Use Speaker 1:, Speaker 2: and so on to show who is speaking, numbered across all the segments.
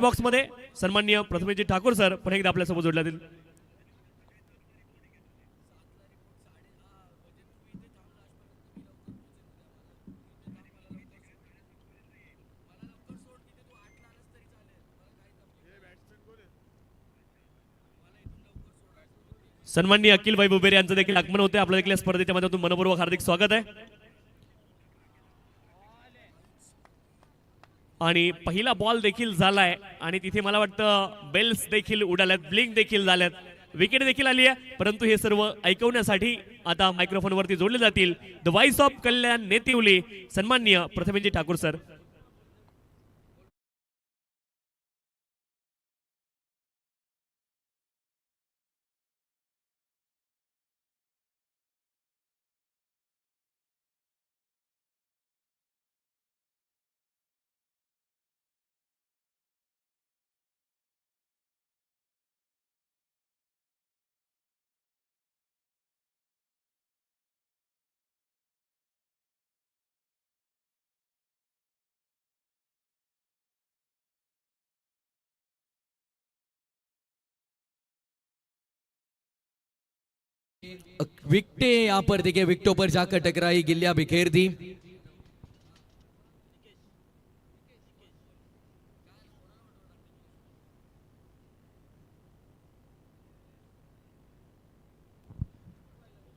Speaker 1: Box मध्ये सन्माननीय प्रथमेशजी Thakur sir पुन्हा एकदा आपल्यासोबत जोडले जातील. सन्माननीय अखिल भाई बुबेरे यांचं देखील आगमन होते. आपल्या देखील स्पर्धेच्या माध्यमातून मनपूर्वक हार्दिक स्वागत आहे. आणि पहिला बॉल देखील झालाय आणि तिथे मला वाटतं बेल्स देखील उडाल्यात, ब्लिंक देखील झाल्यात, विकेट देखील आली आहे. परंतु हे सर्व ऐकवण्यासाठी आता मायक्रोफोन वरती जोडले जातील द व्हॉइस ऑफ कल्याण नेतिवली सन्माननीय प्रथमेशजी ठाकूर सर.
Speaker 2: विकटे यहाँ पर देखिए विकटों पर जाकर टकराई, गिल्लियां बिखेर दी.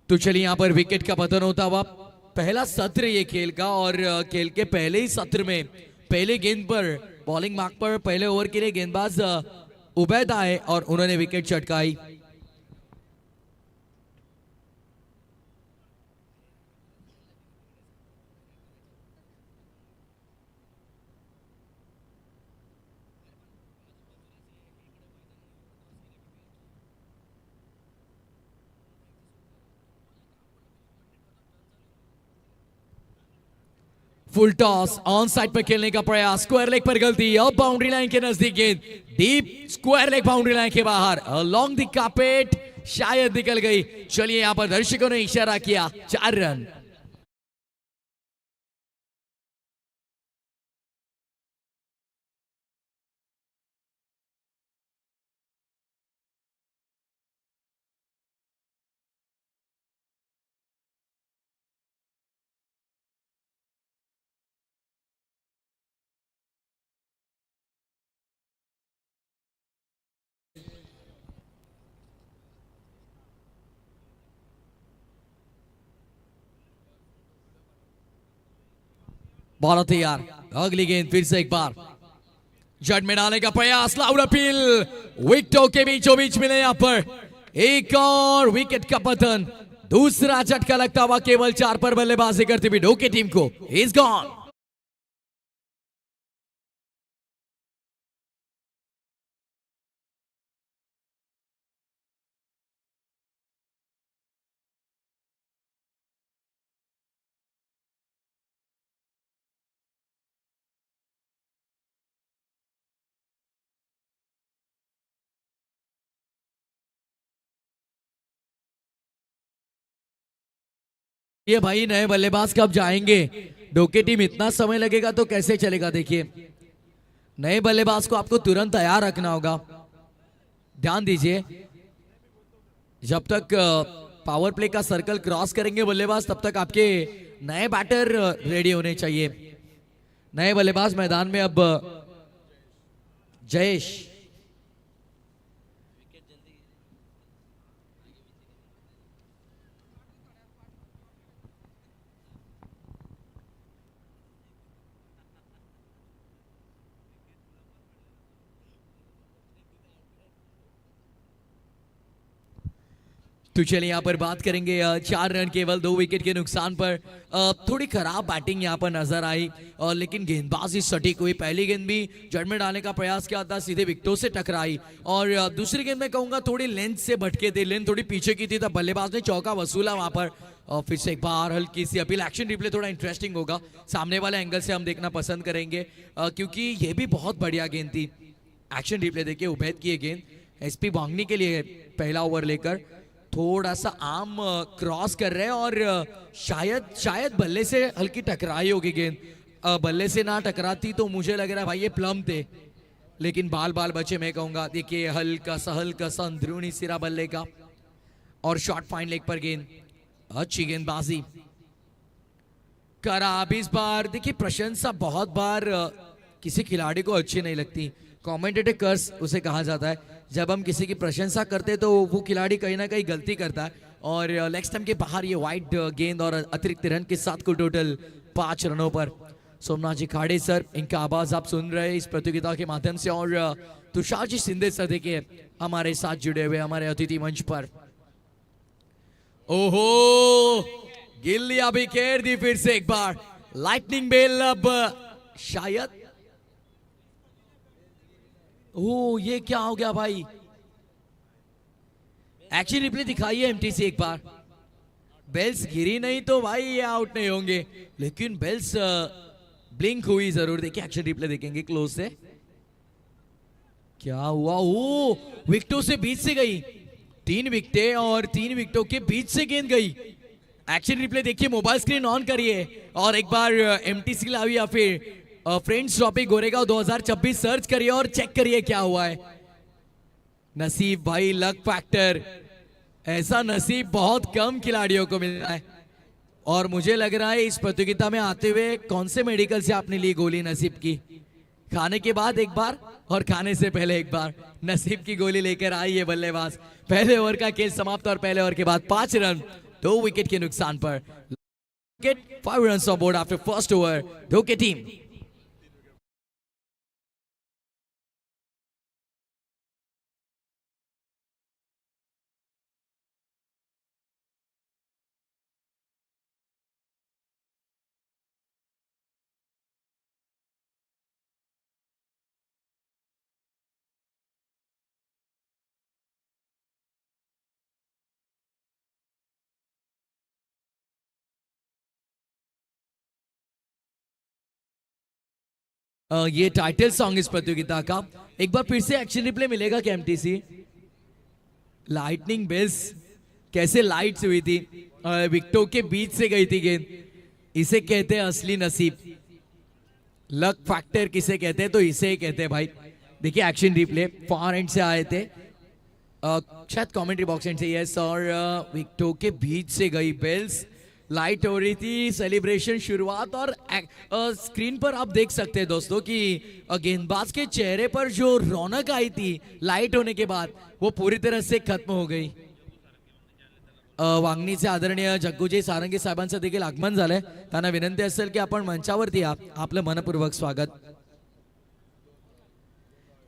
Speaker 2: तो चलिए यहाँ पर विकेट का पतन होता हुआ पहला सत्र ये खेल का, और खेल के पहले ही सत्र में पहले गेंद पर बॉलिंग मार्क पर पहले ओवर के लिए गेंदबाज उबैद आए और उन्होंने विकेट चटकाई. फुल टॉस ऑन साइड पर खेलने का प्रयास, स्क्वायर लेग पर गलती, अब बाउंड्री लाइन के नजदीक गेंद, deep square leg boundary line के बाहर, लॉन्ग द कार्पेट शायद निकल गई. चलिए यहां पर दर्शकों ने इशारा किया 4 रन. बॉल तैयार, अगली गेंद फिर से एक बार जड़ में डालने का प्रयास, लाउड अपील, विकेटों के बीचों बीच मिले यहां पर एक और विकेट का पतन. दूसरा झटका लगता हुआ केवल 4 पर बल्लेबाजी करती हुई ढोके टीम को. Is gone. ये भाई नए बल्लेबाज कब जाएंगे, ढोके टीम इतना समय लगेगा तो कैसे चलेगा. देखिए नए बल्लेबाज को आपको तुरंत तैयार रखना होगा. ध्यान दीजिए, जब तक पावर प्ले का सर्कल क्रॉस करेंगे बल्लेबाज तब तक आपके नए बैटर रेडी होने चाहिए. नए बल्लेबाज मैदान में अब जयेश. तो चलिए यहाँ पर बात करेंगे 4 रन केवल 2 विकेट के नुकसान पर. थोड़ी खराब बैटिंग यहाँ पर नजर आई, लेकिन गेंदबाजी सटीक हुई. पहली गेंद भी जड़ में डालने का प्रयास किया था, सीधे विकेटों से टकराई, और दूसरी गेंद में कहूंगा थोड़ी लेंथ से भटके थे, लेंथ थोड़ी पीछे की थी, तब बल्लेबाज ने चौका वसूला वहां पर. फिर से एक बार हल्की सी अपील. एक्शन रिप्ले थोड़ा इंटरेस्टिंग होगा, सामने वाले एंगल से हम देखना पसंद करेंगे, क्योंकि ये भी बहुत बढ़िया गेंद थी. एक्शन रिप्ले देखिए, उबैद की गेंद एसपी बांगनी के लिए पहला ओवर लेकर थोड़ा सा आर्म क्रॉस कर रहे हैं, और शायद बल्ले से हल्की टकराई होगी गेंद. बल्ले से ना टकराती तो मुझे लग रहा है भाई ये प्लम थे, लेकिन बाल बाल बचे मैं कहूंगा। देखिए हल्का सा अंदरूनी सिरा बल्ले का और शॉर्ट फाइन लेग पर गेंद, अच्छी गेंदबाजी करा। अब इस बार देखिए प्रशंसा बहुत बार किसी खिलाड़ी को अच्छी नहीं लगती, कमेंटेटर कर्स उसे कहा जाता है। जब हम किसी की प्रशंसा करते तो वो खिलाड़ी कहीं ना कहीं गलती करता है और लेग स्टंप के बाहर ये वाइड गेंद और अतिरिक्त रन के साथ कुल टोटल 5 रनों पर। सोमनाथ जी खाड़े सर, इनका आवाज आप सुन रहे हैं इस प्रतियोगिता के माध्यम से। और तुषार जी सिंधे सर देखिए हमारे साथ जुड़े हुए हमारे अतिथि मंच पर। ओहो, गिल्ली अभी खेर दी फिर से एक बार, लाइटनिंग बेल अब शायद। ओ ये क्या हो गया भाई, एक्शन रिप्ले दिखाइए एमटीसी एक बार। बेल्स गिरी नहीं तो भाई ये आउट नहीं होंगे, लेकिन बेल्स ब्लिंक हुई जरूर। देखिए एक्शन रिप्ले देखेंगे क्लोज से, क्या हुआ। ओ विकेटों से बीच से गई, 3 विकेटें और 3 विकेटों के बीच से गेंद गई। एक्शन रिप्ले देखिए, मोबाइल स्क्रीन ऑन करिए और एक बार एमटीसी लाइव या फिर फ्रेंड्स ट्रॉफी गोरेगांव 2026 सर्च करिए और चेक करिए क्या हुआ है। नसीब भाई, लक फैक्टर, ऐसा नसीब बहुत कम खिलाड़ियों को मिलता है। और मुझे लग रहा है इस प्रतियोगिता में आते हुए कौन से मेडिकल से आपने ली गोली नसीब की? खाने के बाद एक बार और खाने से पहले एक बार नसीब की गोली लेकर आई है बल्लेबाज। पहले ओवर का खेल समाप्त और पहले ओवर के बाद 5 रन 2 विकेट के नुकसान पर। Wicket 5 run on board after first over, Dhoke team. ये टाइटल सॉन्ग इस प्रतियोगिता का। एक बार फिर से एक्शन रिप्ले मिलेगा क्या एमटीसी? लाइटनिंग बेल्स कैसे लाइट्स हुई थी, विकेटों के बीच से गई थी गेंद, इसे कहते हैं असली नसीब। लक फैक्टर किसे कहते हैं तो इसे ही कहते हैं भाई। देखिए एक्शन रिप्ले फॉर एंड से आए थे, शायद कमेंट्री बॉक्स एंड से, यस, और विकेटों के बीच से गई बेल्स। लाइट हो रही थी, सेलिब्रेशन शुरुआत, और स्क्रीन पर आप देख सकते हैं दोस्तों कि गेंदबाज के चेहरे पर जो रौनक आई थी लाइट होने के बाद वो पूरी तरह से खत्म हो गई। वांगणीचे आदरणीय जग्गूजी सारंगी साहेबांचं देखील आगमन झालंय, त्यांना विनंती असेल की आपण मंचावरती या, आपलं मनपूर्वक स्वागत।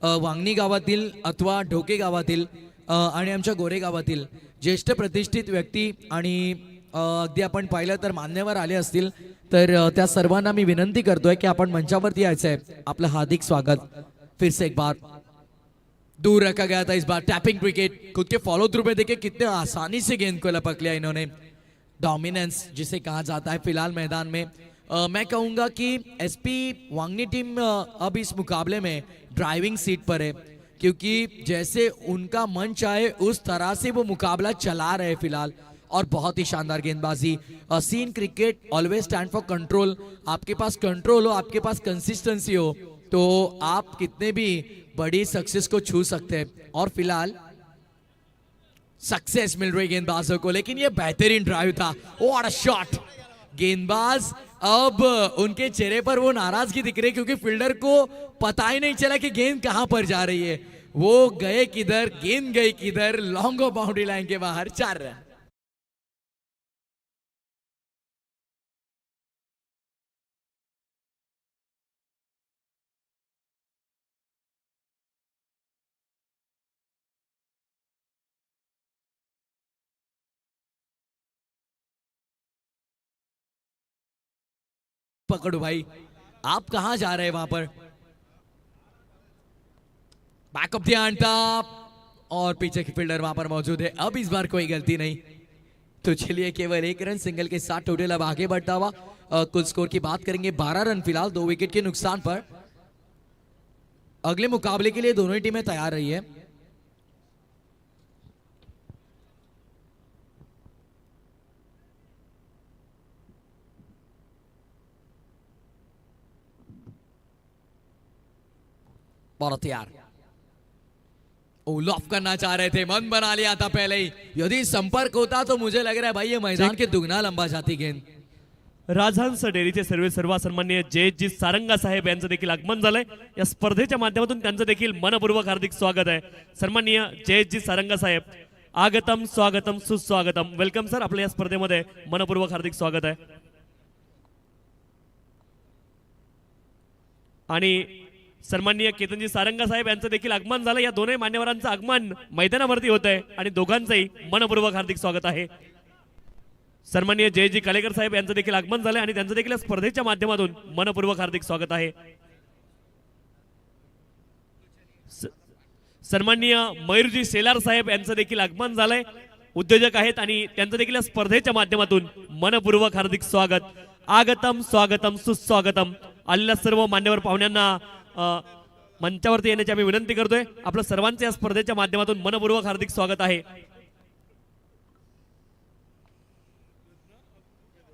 Speaker 2: वांगणी गावातील अथवा ढोके गावातील आणि आमच्या गोरे गावातील ज्येष्ठ प्रतिष्ठित व्यक्ती आणि अगदी आपण पाहिलं तर मान्यवर आले असतील तर त्या सर्वांना मी विनंती करतोय की आपण मंचावरती यायचं आहे। आपलं हार्दिक स्वागत। फिर से एक बार दूर रखा गया था, इस बार टैपिंग क्रिकेट, खुद के फॉलो थ्रू में देखिए कितने आसानी से गेंद को लपक लिया इन्होंने। डोमिनेंस जिसे कहा जाता है फिलहाल मैदान में। मैं कहूंगा कि एसपी वांगनी टीम अब इस मुकाबले में ड्राइविंग सीट पर है, क्योंकि जैसे उनका मन चाहे उस तरह से वो मुकाबला चला रहे फिलहाल, और बहुत ही शानदार गेंदबाजी। Scene cricket always stand for control. आपके पास कंट्रोल हो, आपके पास कंसिस्टेंसी हो, तो आप कितने भी बड़ी सक्सेस को छू सकते हैं। और फिलहाल सक्सेस मिल रही गेंदबाजों को, लेकिन ये बेहतरीन ड्राइव था। What a shot! गेंदबाज अब उनके चेहरे पर वो नाराजगी दिख रही है, क्योंकि फील्डर को पता ही नहीं चला कि गेंद कहां पर जा रही है। वो गए किधर, गेंद गई किधर। लॉन्ग बाउंड्री लाइन के बाहर 4 रन। पकड़ो भाई, आप कहां जा रहे हैं वहां पर? बैकअप ध्यान टॉप, और पीछे की फील्डर वहां पर मौजूद है। अब इस बार कोई गलती नहीं, तो चलिए केवल 1 रन सिंगल के साथ टोटल अब आगे बढ़ता हुआ। कुल स्कोर की बात करेंगे 12 रन फिलहाल 2 विकेट के नुकसान पर। अगले मुकाबले के लिए दोनों ही टीमें तैयार रही है। बहुत तैयार, ऑफ करना चाह रहे थे, मन बना लिया था पहले ही। यदि संपर्क होता तो मुझे लग रहा है भाई ये मैदान के दुगना लंबा जाती गेंद।
Speaker 1: राजहंस डेअरीचे सर्व सन्माननीय जयजी सारंगा साहेब यांचं देखील आगमन झालंय। या स्पर्धेच्या माध्यमातून त्यांचं देखील मनपूर्वक हार्दिक स्वागत आहे। सन्माननीय जयजी सारंगा साहेब, आगतम स्वागतम सुस्वागतम, वेलकम सर, आपल्या या स्पर्धेमध्ये मनपूर्वक हार्दिक स्वागत आहे। आणि सन्माननीय केतनजी सारंगा साहेब यांचं देखील आगमन झालं। या दोन्ही मान्यवरांचं आगमन मैदानावरती होत आहे आणि दोघांचंही मनपूर्वक हार्दिक स्वागत आहे। सन्माननीय जयजी कालेकर साहेब यांचं देखील आगमन झालंय आणि त्यांचं देखील स्पर्धेच्या माध्यमातून मनपूर्वक हार्दिक स्वागत आहे। सन्माननीय मयूरजी शेलार साहेब यांचं देखील आगमन झालंय, उद्योजक आहेत आणि त्यांचं देखील स्पर्धेच्या माध्यमातून मनपूर्वक हार्दिक स्वागत। आगतम स्वागतम सुस्वागतम। आलेल्या सर्व मान्यवर पाहुण्यांना मंचावरती येण्याची आम्ही विनंती करतोय। आपलं सर्वांचं या स्पर्धेच्या माध्यमातून मनपूर्वक हार्दिक स्वागत आहे।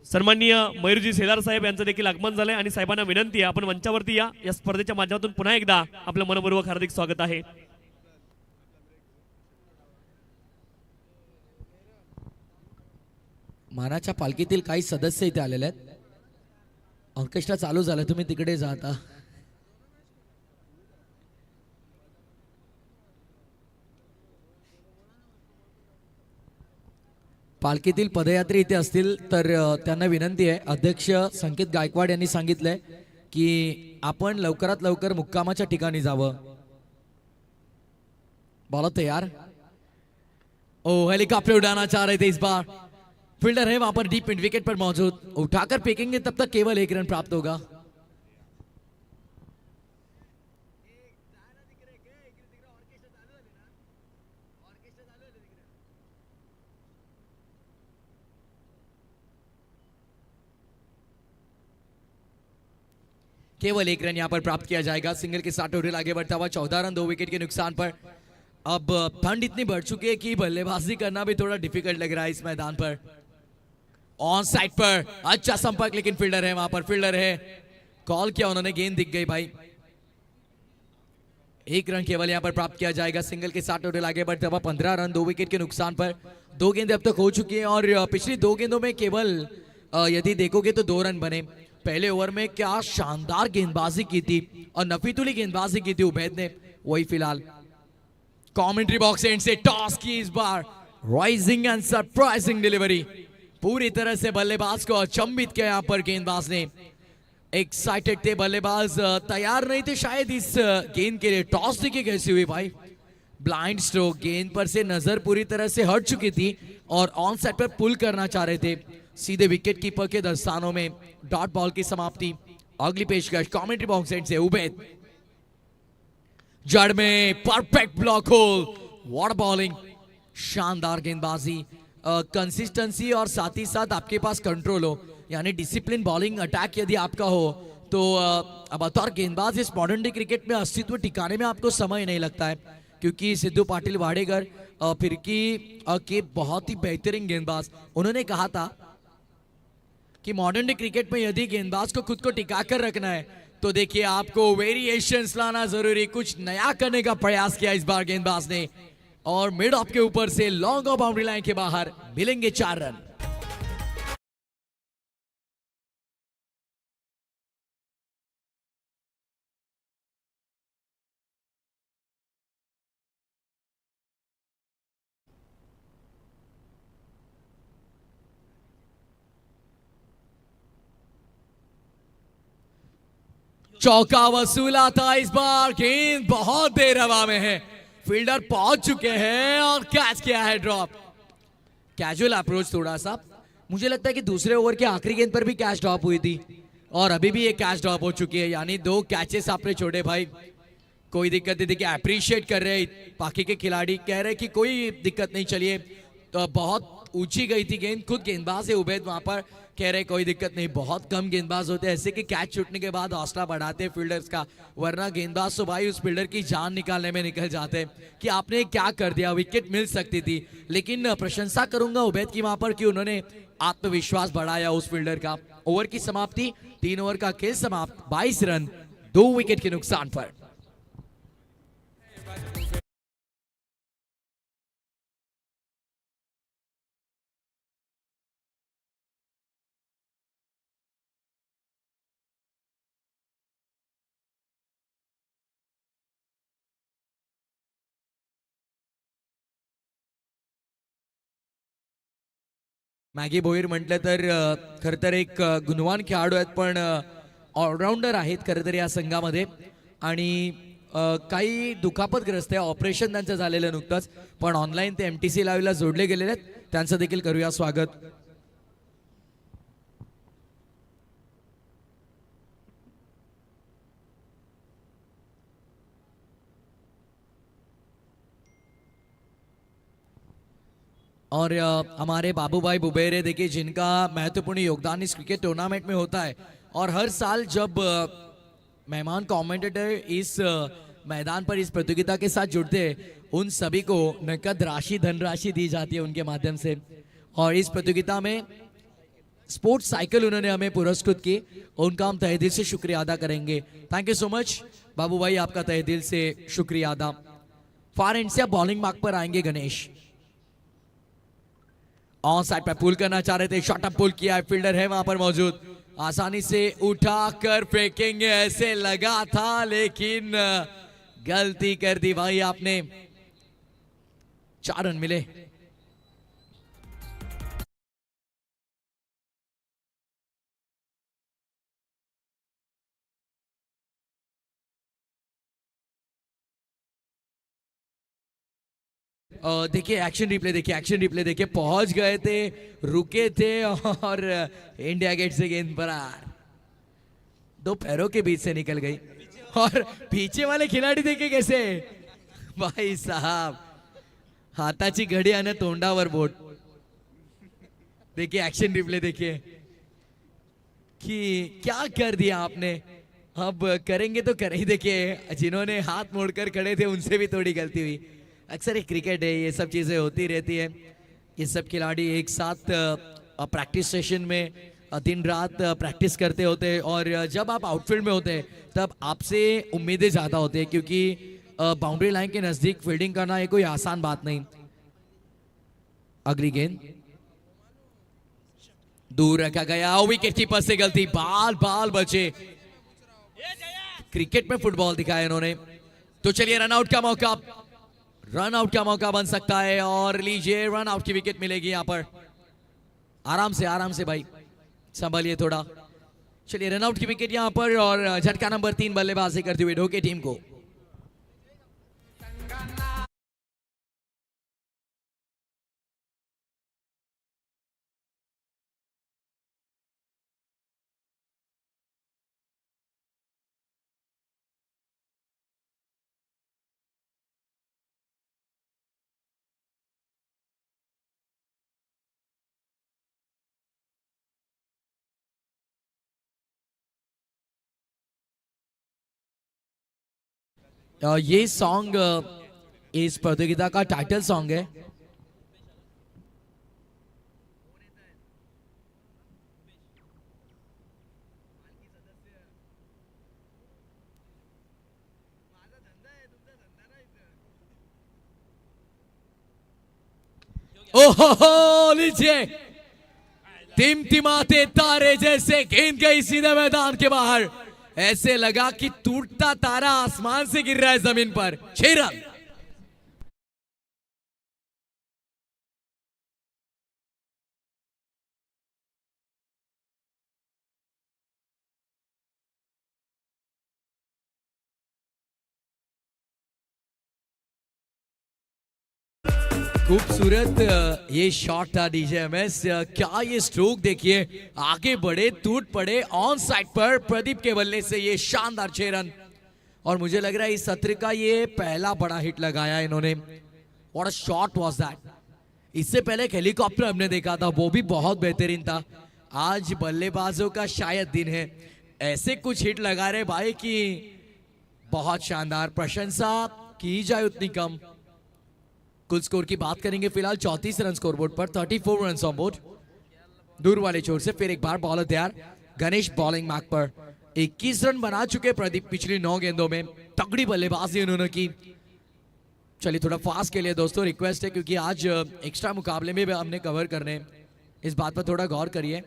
Speaker 1: सन्माननीय मयूरजी शेलार साहेब यांचं देखील आगमन झालंय आणि साहेबांना विनंती आहे आपण मंचावरती या। या स्पर्धेच्या माध्यमातून पुन्हा एकदा आपलं मनपूर्वक हार्दिक स्वागत आहे।
Speaker 2: मानाच्या पालखीतील काही सदस्य इथे आलेले आहेत। ऑर्केस्ट्रा चालू झाला, तुम्ही तिकडे जाता। पालखीतील पदयात्री इथे असतील तर त्यांना विनंती आहे, अध्यक्ष संकेत गायकवाड यांनी सांगितलंय की आपण लवकरात लवकर मुक्कामाच्या ठिकाणी जावं। बॉल तैयार, ओ हेलीकॉप्टर उड़ाना चाह रहे थे इस बार, फील्डर है वहां पर डीप मिड विकेट पर मौजूद, उठाकर फेंकेंगे तब तक केवल 1 रन प्राप्त होगा। केवल 1 रन यहां पर प्राप्त किया जाएगा। सिंगल के साथ टोटल आगे बढ़ता हुआ 14 रन 2 विकेट के नुकसान पर। अब ठंड इतनी बढ़ चुकी है कि बल्लेबाजी करना भी थोड़ा डिफिकल्ट लग रहा है इस मैदान पर। ऑन साइड पर अच्छा संपर्क, लेकिन फील्डर है वहां पर, फील्डर है, कॉल किया उन्होंने, गेंद दिख गई भाई। 1 रन केवल यहां पर प्राप्त किया जाएगा। सिंगल के साथ टोटल आगे बढ़ता हुआ 15 रन 2 विकेट के नुकसान पर। 2 गेंदें अब तक हो चुकी हैं और पिछली 2 गेंदों में केवल यदि देखोगे तो 2 रन बने। पहले ओवर में क्या शानदार गेंदबाजी की थी और नफीतुली गेंदबाजी की थी उबैद ने, वही फिलहाल कमेंट्री बॉक्स एंड से टॉस की इस बार, राइजिंग एंड सरप्राइजिंग डिलीवरी, पूरी तरह से बल्लेबाज को अचंभित किया यहां पर गेंदबाज ने। एक्साइटेड थे बल्लेबाज, तैयार नहीं थे शायद इस गेंद के लिए। टॉस देखिए कैसी हुई भाई, ब्लाइंड स्ट्रोक, गेंद पर से नजर पूरी तरह से हट चुकी थी और ऑन साइड पर पुल करना चाह रहे थे। सीधे विकेट कीपर के दस्तानों में डॉट बॉल की समाप्ति। अगली पेशकश कमेंट्री बॉक्स एंड से उबैद, जड़ में perfect block hole, what bowling, शानदार गेंदबाजी, कंसिस्टेंसी और साथ ही साथ आपके पास कंट्रोल हो, यानी डिसिप्लिन बॉलिंग अटैक यदि आपका हो तो अब बतौर गेंदबाज इस मॉडर्न डे क्रिकेट में अस्तित्व टिकाने में आपको समय नहीं लगता है, क्योंकि सिद्धू पाटिल वाडेकर फिरकी के बहुत ही बेहतरीन गेंदबाज, उन्होंने कहा था कि मॉडर्न डे क्रिकेट में यदि गेंदबाज को खुद को टिका कर रखना है तो देखिए आपको वेरिएशंस लाना जरूरी, कुछ नया करने का प्रयास किया इस बार गेंदबाज ने और मिड ऑफ के ऊपर से लॉन्ग ऑफ बाउंड्री लाइन के बाहर मिलेंगे 4 रन। चौका वसूला था इस बार, गेंद बहुत देर हवा में है, फील्डर पहुंच चुके हैं और कैच किया है ड्रॉप। कैजुअल अप्रोच थोड़ा सा, मुझे लगता है कि दूसरे ओवर के आखिरी गेंद पर भी कैच ड्रॉप हुई थी और अभी भी ये कैच ड्रॉप हो चुकी है, यानी 2 कैचेस आपने छोड़े भाई। कोई दिक्कत नहीं, देखिए अप्रिशिएट कर रहे बाकी के खिलाड़ी, कह रहे कि कोई दिक्कत नहीं, चलिए तो बहुत ऊंची गई थी गेंद, खुद गेंदबाज है उबैद वहां पर, कह रहे कोई दिक्कत नहीं, बहुत कम गेंदबाज होते हैं ऐसे कि कैच छूटने के बाद हौसला बढ़ाते हैं फील्डर्स का, वरना गेंदबाज तो भाई उस फील्डर की जान निकालने में निकल जाते हैं कि आपने क्या कर दिया, विकेट मिल सकती थी। लेकिन प्रशंसा करूंगा उबैद की वहां पर कि उन्होंने आत्मविश्वास बढ़ाया उस फील्डर का। ओवर की समाप्ति, 3 ओवर का खेल समाप्त, 22 रन 2 विकेट के नुकसान पर। मॅगी भोईर म्हटलं तर खरं तर एक गुणवान खेळाडू आहेत, पण ऑलराऊंडर आहेत खरं तर या संघामध्ये. आणि काही दुखापतग्रस्त आहे, ऑपरेशन त्यांचं झालेलं नुकतंच, पण ऑनलाईन ते MTC लाईव्हला जोडले गेलेले आहेत. त्यांचं देखील करूया स्वागत. और हमारे बाबू भाई बुबेरे देखिए, जिनका महत्वपूर्ण योगदान इस क्रिकेट टूर्नामेंट में होता है. और हर साल जब मेहमान कमेंटेटर इस मैदान पर इस प्रतियोगिता के साथ जुड़ते हैं, उन सभी को नकद राशि धनराशि दी जाती है उनके माध्यम से. और इस प्रतियोगिता में स्पोर्ट्स साइकिल उन्होंने हमें पुरस्कृत की, उनका हम तहे दिल से शुक्रिया अदा करेंगे. थैंक यू सो मच बाबू भाई, आपका तहे दिल से शुक्रिया अदा. Far and say bowling mark पर आएंगे गणेश. ऑन साइड पर पुल करना चाह रहे थे, शॉट अप पुल किया है, फील्डर है वहां पर मौजूद, आसानी से उठा कर फेंकेंगे ऐसे लगा था, लेकिन गलती कर दी भाई आपने. 4 रन मिले. देखिए एक्शन रिप्ले देखिए, एक्शन रिप्ले देखिए, पहुंच गए थे, रुके थे और इंडिया गेट से गेंद बाहर, 2 पैरों के बीच से निकल गई. और पीछे वाले खिलाड़ी देखिए कैसे, भाई साहब हाथाची घडी आणि तोंडावर बोट. देखिए एक्शन रिप्ले देखिए कि क्या कर दिया आपने. अब करेंगे तो करें ही. देखिए जिन्होंने हाथ मोड़कर खड़े थे उनसे भी थोड़ी गलती हुई. अक्सर एक क्रिकेट है, ये सब चीज़ें होती रहती है. ये सब खिलाड़ी एक साथ प्रैक्टिस सेशन में दिन रात प्रैक्टिस करते होते हैं. और जब आप आउटफील्ड में होते हैं तब आपसे उम्मीदें ज़्यादा होती है, क्योंकि बाउंड्री लाइन के नज़दीक फील्डिंग करना ये कोई आसान बात नहीं. अगली गेंद दूर रखा गया, विकेट कीपर से गलती, बाल बचे. क्रिकेट में फुटबॉल दिखाया इन्होंने. तो चलिए रनआउट का मौका, रन आउट का मौका बन सकता है. और लीजिए रन आउट की विकेट मिलेगी यहां पर. आराम से भाई, संभालिए थोड़ा. चलिए रन आउट की विकेट यहां पर. और झटका नंबर 3 बल्लेबाजी करते हुए ढोके टीम को. ये सॉन्ग इस प्रतियोगिता का टाइटल सॉन्ग है. ओहो लीजिए, टिमटिमाते तारे जैसे गेंद गई सीधे मैदान के बाहर. ऐसे लगा कि टूटता तारा आसमान से गिर रहा है जमीन पर. 6 रन. खूबसूरत ये शॉट था DJMS. क्या ये स्ट्रोक देखिए, आगे बढ़े, टूट पड़े, ऑन साइड पर प्रदीप के बल्ले से ये शानदार 6 रन. और मुझे लग रहा है इस सत्र का ये पहला बड़ा हिट लगाया इन्होंने. व्हाट अ शॉट वाज दैट. इससे पहले एक हेलीकॉप्टर हमने देखा था, वो भी बहुत बेहतरीन था. आज बल्लेबाजों का शायद दिन है, ऐसे कुछ हिट लगा रहे भाई कि बहुत शानदार. प्रशंसा की जाए उतनी कम. कुल स्कोर की बात करेंगे फिलहाल 34 run scoreboard per, 34 run on board. दूर वाले छोर से फिर एक बार बॉलर तैयार. गणेश बॉलिंग मार्क पर. 21 रन बना चुके प्रदीप पिछली 9 गेंदों में. तगड़ी बल्लेबाजी उन्होंने की. चलिए थोड़ा फास्ट के लिए दोस्तों रिक्वेस्ट है, क्योंकि आज एक्स्ट्रा मुकाबले में भी हमने कवर करने, इस बात पर थोड़ा गौर करिए.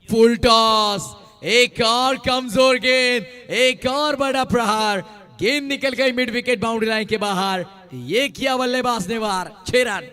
Speaker 2: फुल टॉस, एक और कमजोर गेंद, एक और बड़ा प्रहार. गेंद निकल गई मिड विकेट बाउंड्री लाइन के बाहर. ये किया बल्लेबाज ने वार. 6 रन.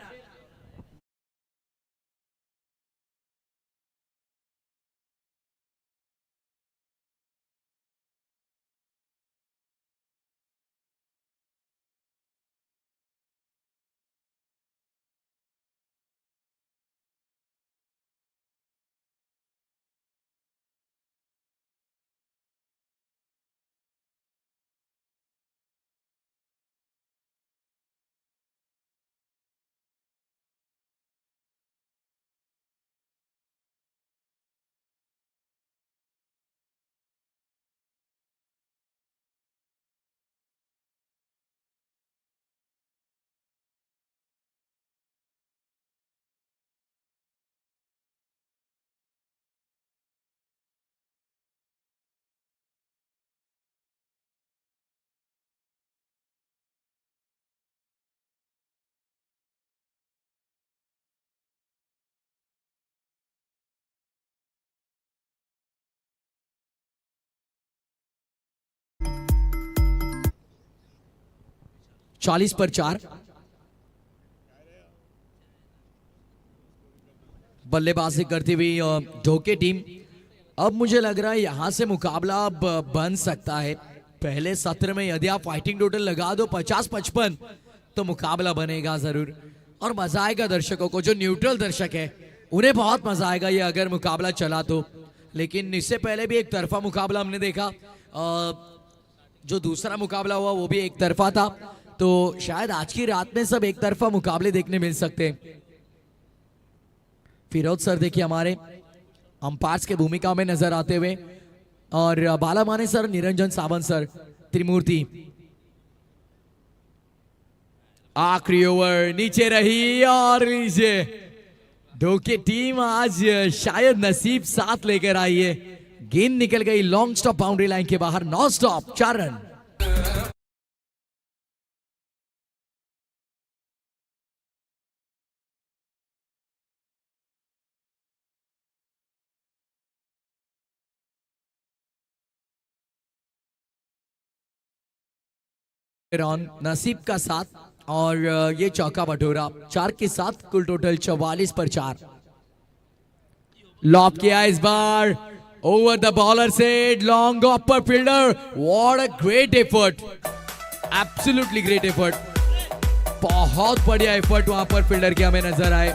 Speaker 2: 40 पर 4। बल्लेबाजी करती हुई ढोके टीम। अब मुझे लग रहा है यहां से मुकाबला अब बन सकता है। पहले सत्र में यदि आप फाइटिंग टोटल लगा दो 50-55 तो मुकाबला बनेगा जरूर और मजा आएगा दर्शकों को। जो न्यूट्रल दर्शक है उन्हें बहुत मजा आएगा ये अगर मुकाबला चला तो। लेकिन इससे पहले भी एक तरफा मुकाबला हमने देखा। जो दूसरा मुकाबला हुआ वो भी एक तरफा था, तो शायद आज की रात में सब एक तरफा मुकाबले देखने मिल सकते हैं। फिरोज सर देखिए हमारे अंपायर्स के भूमिका में नजर आते हुए, और बालामाने सर, निरंजन सावंत सर, त्रिमूर्ति। आखिरी ओवर नीचे रही और नीचे ढोके टीम आज शायद नसीब साथ लेकर आई है। गेंद निकल गई लॉन्ग स्टॉप बाउंड्री लाइन के बाहर। 9 स्टॉप 4 रन। नसीब का साथ और ये चौका बटोरा। 4 के साथ कुल टोटल 44 पर 4। लॉक किया इस बार ओवर द बॉलर से लॉन्ग ऑफ पर fielder. What a great effort, absolutely great effort. बहुत बढ़िया एफर्ट वहां पर फील्डर के हमें नजर आए।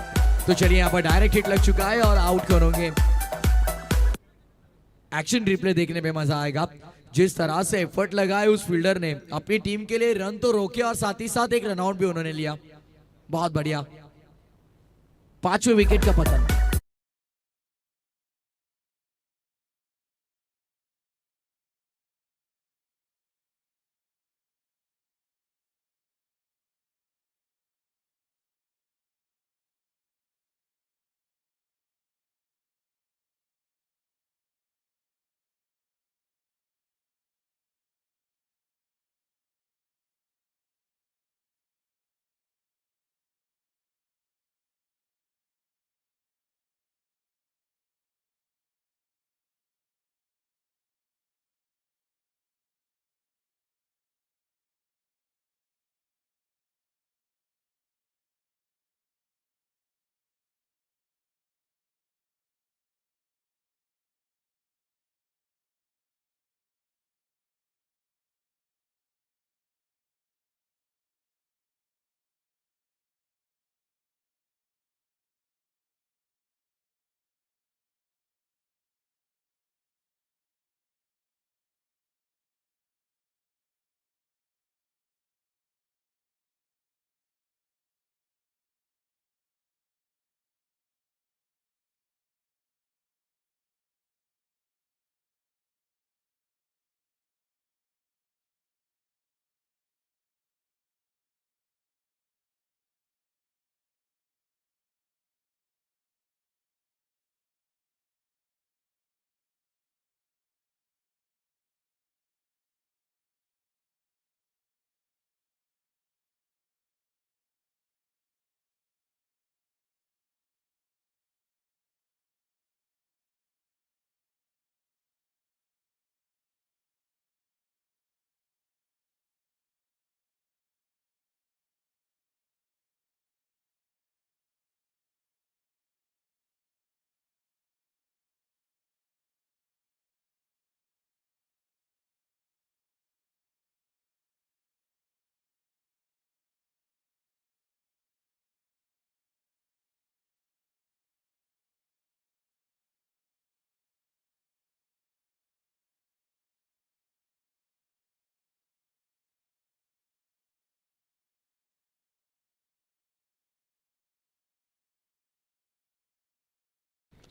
Speaker 2: तो चलिए यहाँ पर डायरेक्ट हिट लग चुका है और आउट करोगे। एक्शन रिप्ले देखने में मजा आएगा। जिस तरह से एफर्ट लगाए उस फील्डर ने अपनी टीम के लिए, रन तो रोके और साथ ही साथ एक रनआउट भी उन्होंने लिया। बहुत बढ़िया। 5वें विकेट का पतन।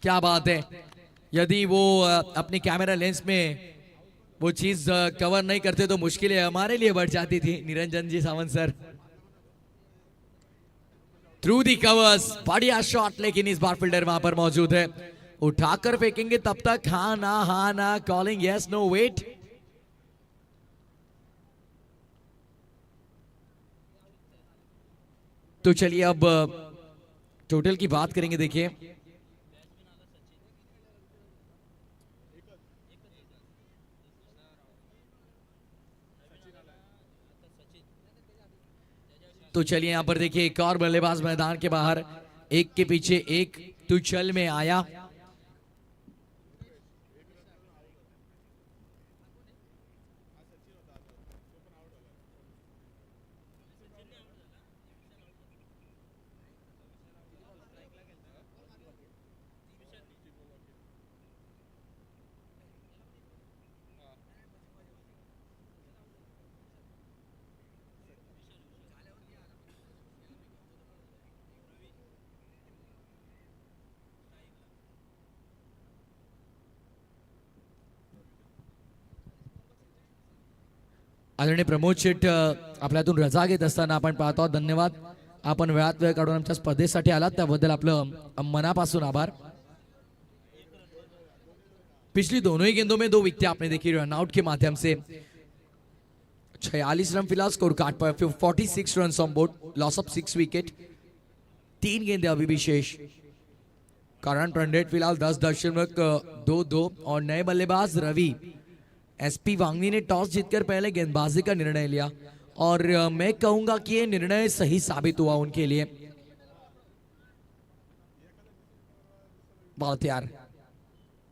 Speaker 2: क्या बात है। यदि वो अपनी कैमरा लेंस में वो चीज कवर नहीं करते तो मुश्किलें हमारे लिए बढ़ जाती थी। Niranjan ji Sawant sir through the covers, बढ़िया शॉट, लेकिन इस बार फील्डर वहां पर मौजूद है। उठाकर फेंकेंगे तब तक हाँ ना कॉलिंग यस नो वेट। तो चलिए अब टोटल की बात करेंगे। देखिए तो चलिए यहाँ पर देखिए एक और बल्लेबाज मैदान के बाहर, एक के पीछे एक तुचल में आया। आदरणीय प्रमोद शेठ आपल्यातून रजा घेत असताना आपण पाहतो आहोत. धन्यवाद, आपण वेळात वेळ काढून आमच्या स्पर्धेसाठी आलात त्याबद्दल आपलं मनापासून आभार. पिछली दोनों ही गेंदों में 2 विकेट आपने देखी रनआउट के माध्यम से. 46 रन फिलहाल score card per, 46 run on board, loss of 6 wicket. 3 गेंदें अभी भी शेष. करंट रन रेट फिलहाल 10.2 और नए बल्लेबाज रवि. एसपी वांगनी ने टॉस जीतकर पहले गेंदबाजी का निर्णय लिया और मैं कहूंगा कि ये निर्णय सही साबित हुआ उनके लिए. बहुत यार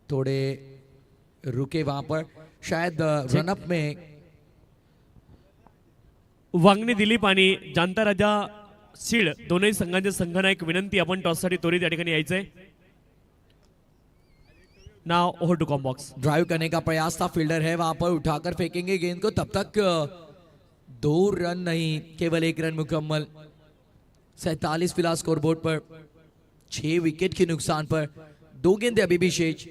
Speaker 2: थोड़े रुके वहां पर, शायद रनअप में.
Speaker 1: वांगणी दिलीप आणि जांता राजा सीड दोनही संघांच्या संघांना एक विनंती, आपण टॉससाठी त्वरित या ठिकाणी यायचंय. Now over to comm box.
Speaker 2: Drive करने का प्रयास था, फील्डर है वहां पर, उठाकर फेंकेंगे गेंद को. तब तक 2 रन नहीं, केवल 1 रन मुकम्मल. 47 फिलहाल स्कोर बोर्ड पर, 6 विकेट के नुकसान पर. 2 गेंदें अभी भी शेष.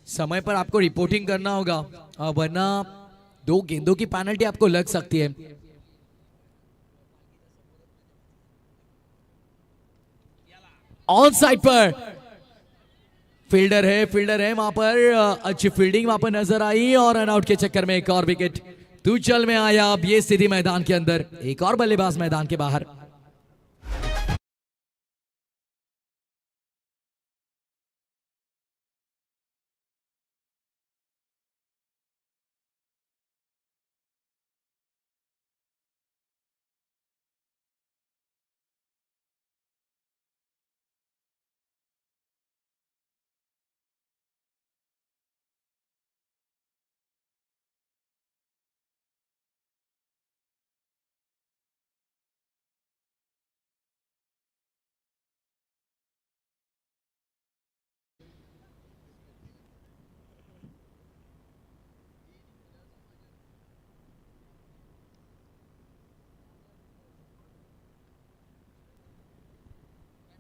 Speaker 2: समय पर आपको रिपोर्टिंग करना होगा वरना 2 गेंदों की पेनल्टी आपको लग सकती है. ऑन साइड पर फील्डर है वहां पर. अच्छी फील्डिंग वहां पर नजर आई और रनआउट के चक्कर में एक और विकेट तुचल में आया. अब ये स्थिति मैदान के अंदर, एक और बल्लेबाज मैदान के बाहर.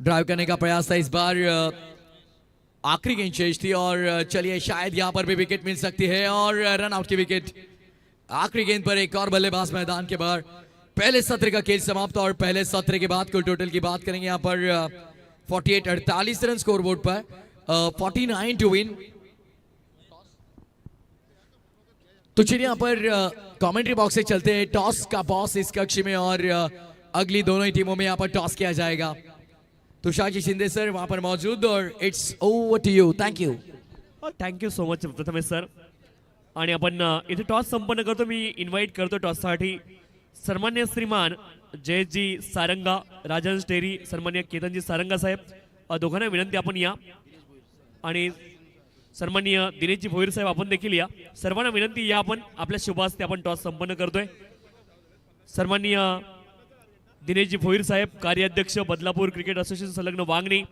Speaker 2: ड्राइव करने का प्रयास था इस बार. आखिरी गेंद शेष थी और चलिए शायद यहां पर भी विकेट मिल सकती है और रन आउट की विकेट. आखिरी गेंद पर एक और बल्लेबाज मैदान के बाहर. पहले सत्र का खेल समाप्त और पहले सत्र के बाद कुल टोटल की बात करेंगे यहां पर 48 रन स्कोर बोर्ड पर, 49 टू विन. तो चलिए यहां पर कमेंट्री बॉक्स से चलते हैं. टॉस का बॉस इस कक्ष में और अगली दोनों ही टीमों में यहां पर टॉस किया जाएगा. तुषारजी शिंदे सर वहां पर मौजूद और it's over to you. Thank you.
Speaker 1: Thank you so much Prathamesh sir. आणि आपण इथे टॉस संपन्न करतो. मी इन्व्हाइट करतो टॉससाठी सन्मान्य श्रीमान जयजी सारंगा, राजन स्टेरी, सन्मान्य केतनजी सारंगा साहेब, दोघांना विनंती आपण या. आणि सन्माननीय दिनेशजी भोईर साहेब आपण देखील या. सर्वांना विनंती या, आपण आपल्या शुभ हस्ते आपण टॉस संपन्न करतोय. सन्माननीय दिनेशजी भोईर साहेब, कार्याध्यक्ष बदलापूर क्रिकेट असोसिएशन संलग्न वांगणी,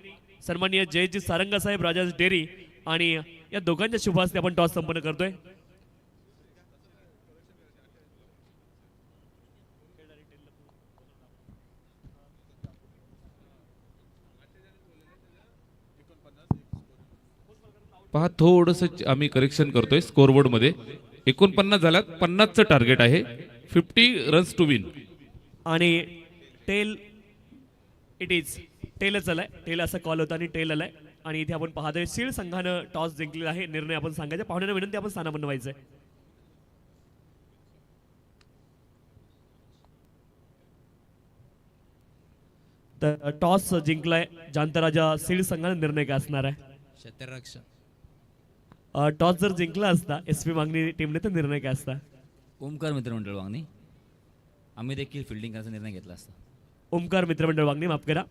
Speaker 1: सन्माननीय जयजी सारंगा साहेब, राजन डेरी, आणि या दोघांच्या शुभ हस्ते आपण टॉस संपन्न करतोय.
Speaker 3: पहा थोडंसं आम्ही करेक्शन करतोय स्कोरबोर्ड मध्ये. 49 झाल्यात, 50चं टार्गेट आहे. 50 रन्स टू विन.
Speaker 1: आणि टेल इट इज टेलच आलाय. टेल असा कॉल होता आणि टेल आलाय. आणि इथे आपण पाहतोय सीड संघानं टॉस जिंकलेला आहे. निर्णय आपण सांगायचा. पाहुण्यांना विनंती, आपण स्थानापन्न व्हायचंय. तर टॉस जिंकलाय जांतराजा सीड संघानं. निर्णय काय असणार आहे?
Speaker 2: क्षेत्ररक्षण.
Speaker 1: टॉस जर जिंकला असता एसपी वांगणी टीमने तर निर्णय काय असता?
Speaker 4: ओमकार मित्रमंडळ वांगणी आम्ही देखील फिल्डिंग करायचा निर्णय घेतला असता.
Speaker 1: ओमकार मित्रमंडळ वागणे, माफ करा.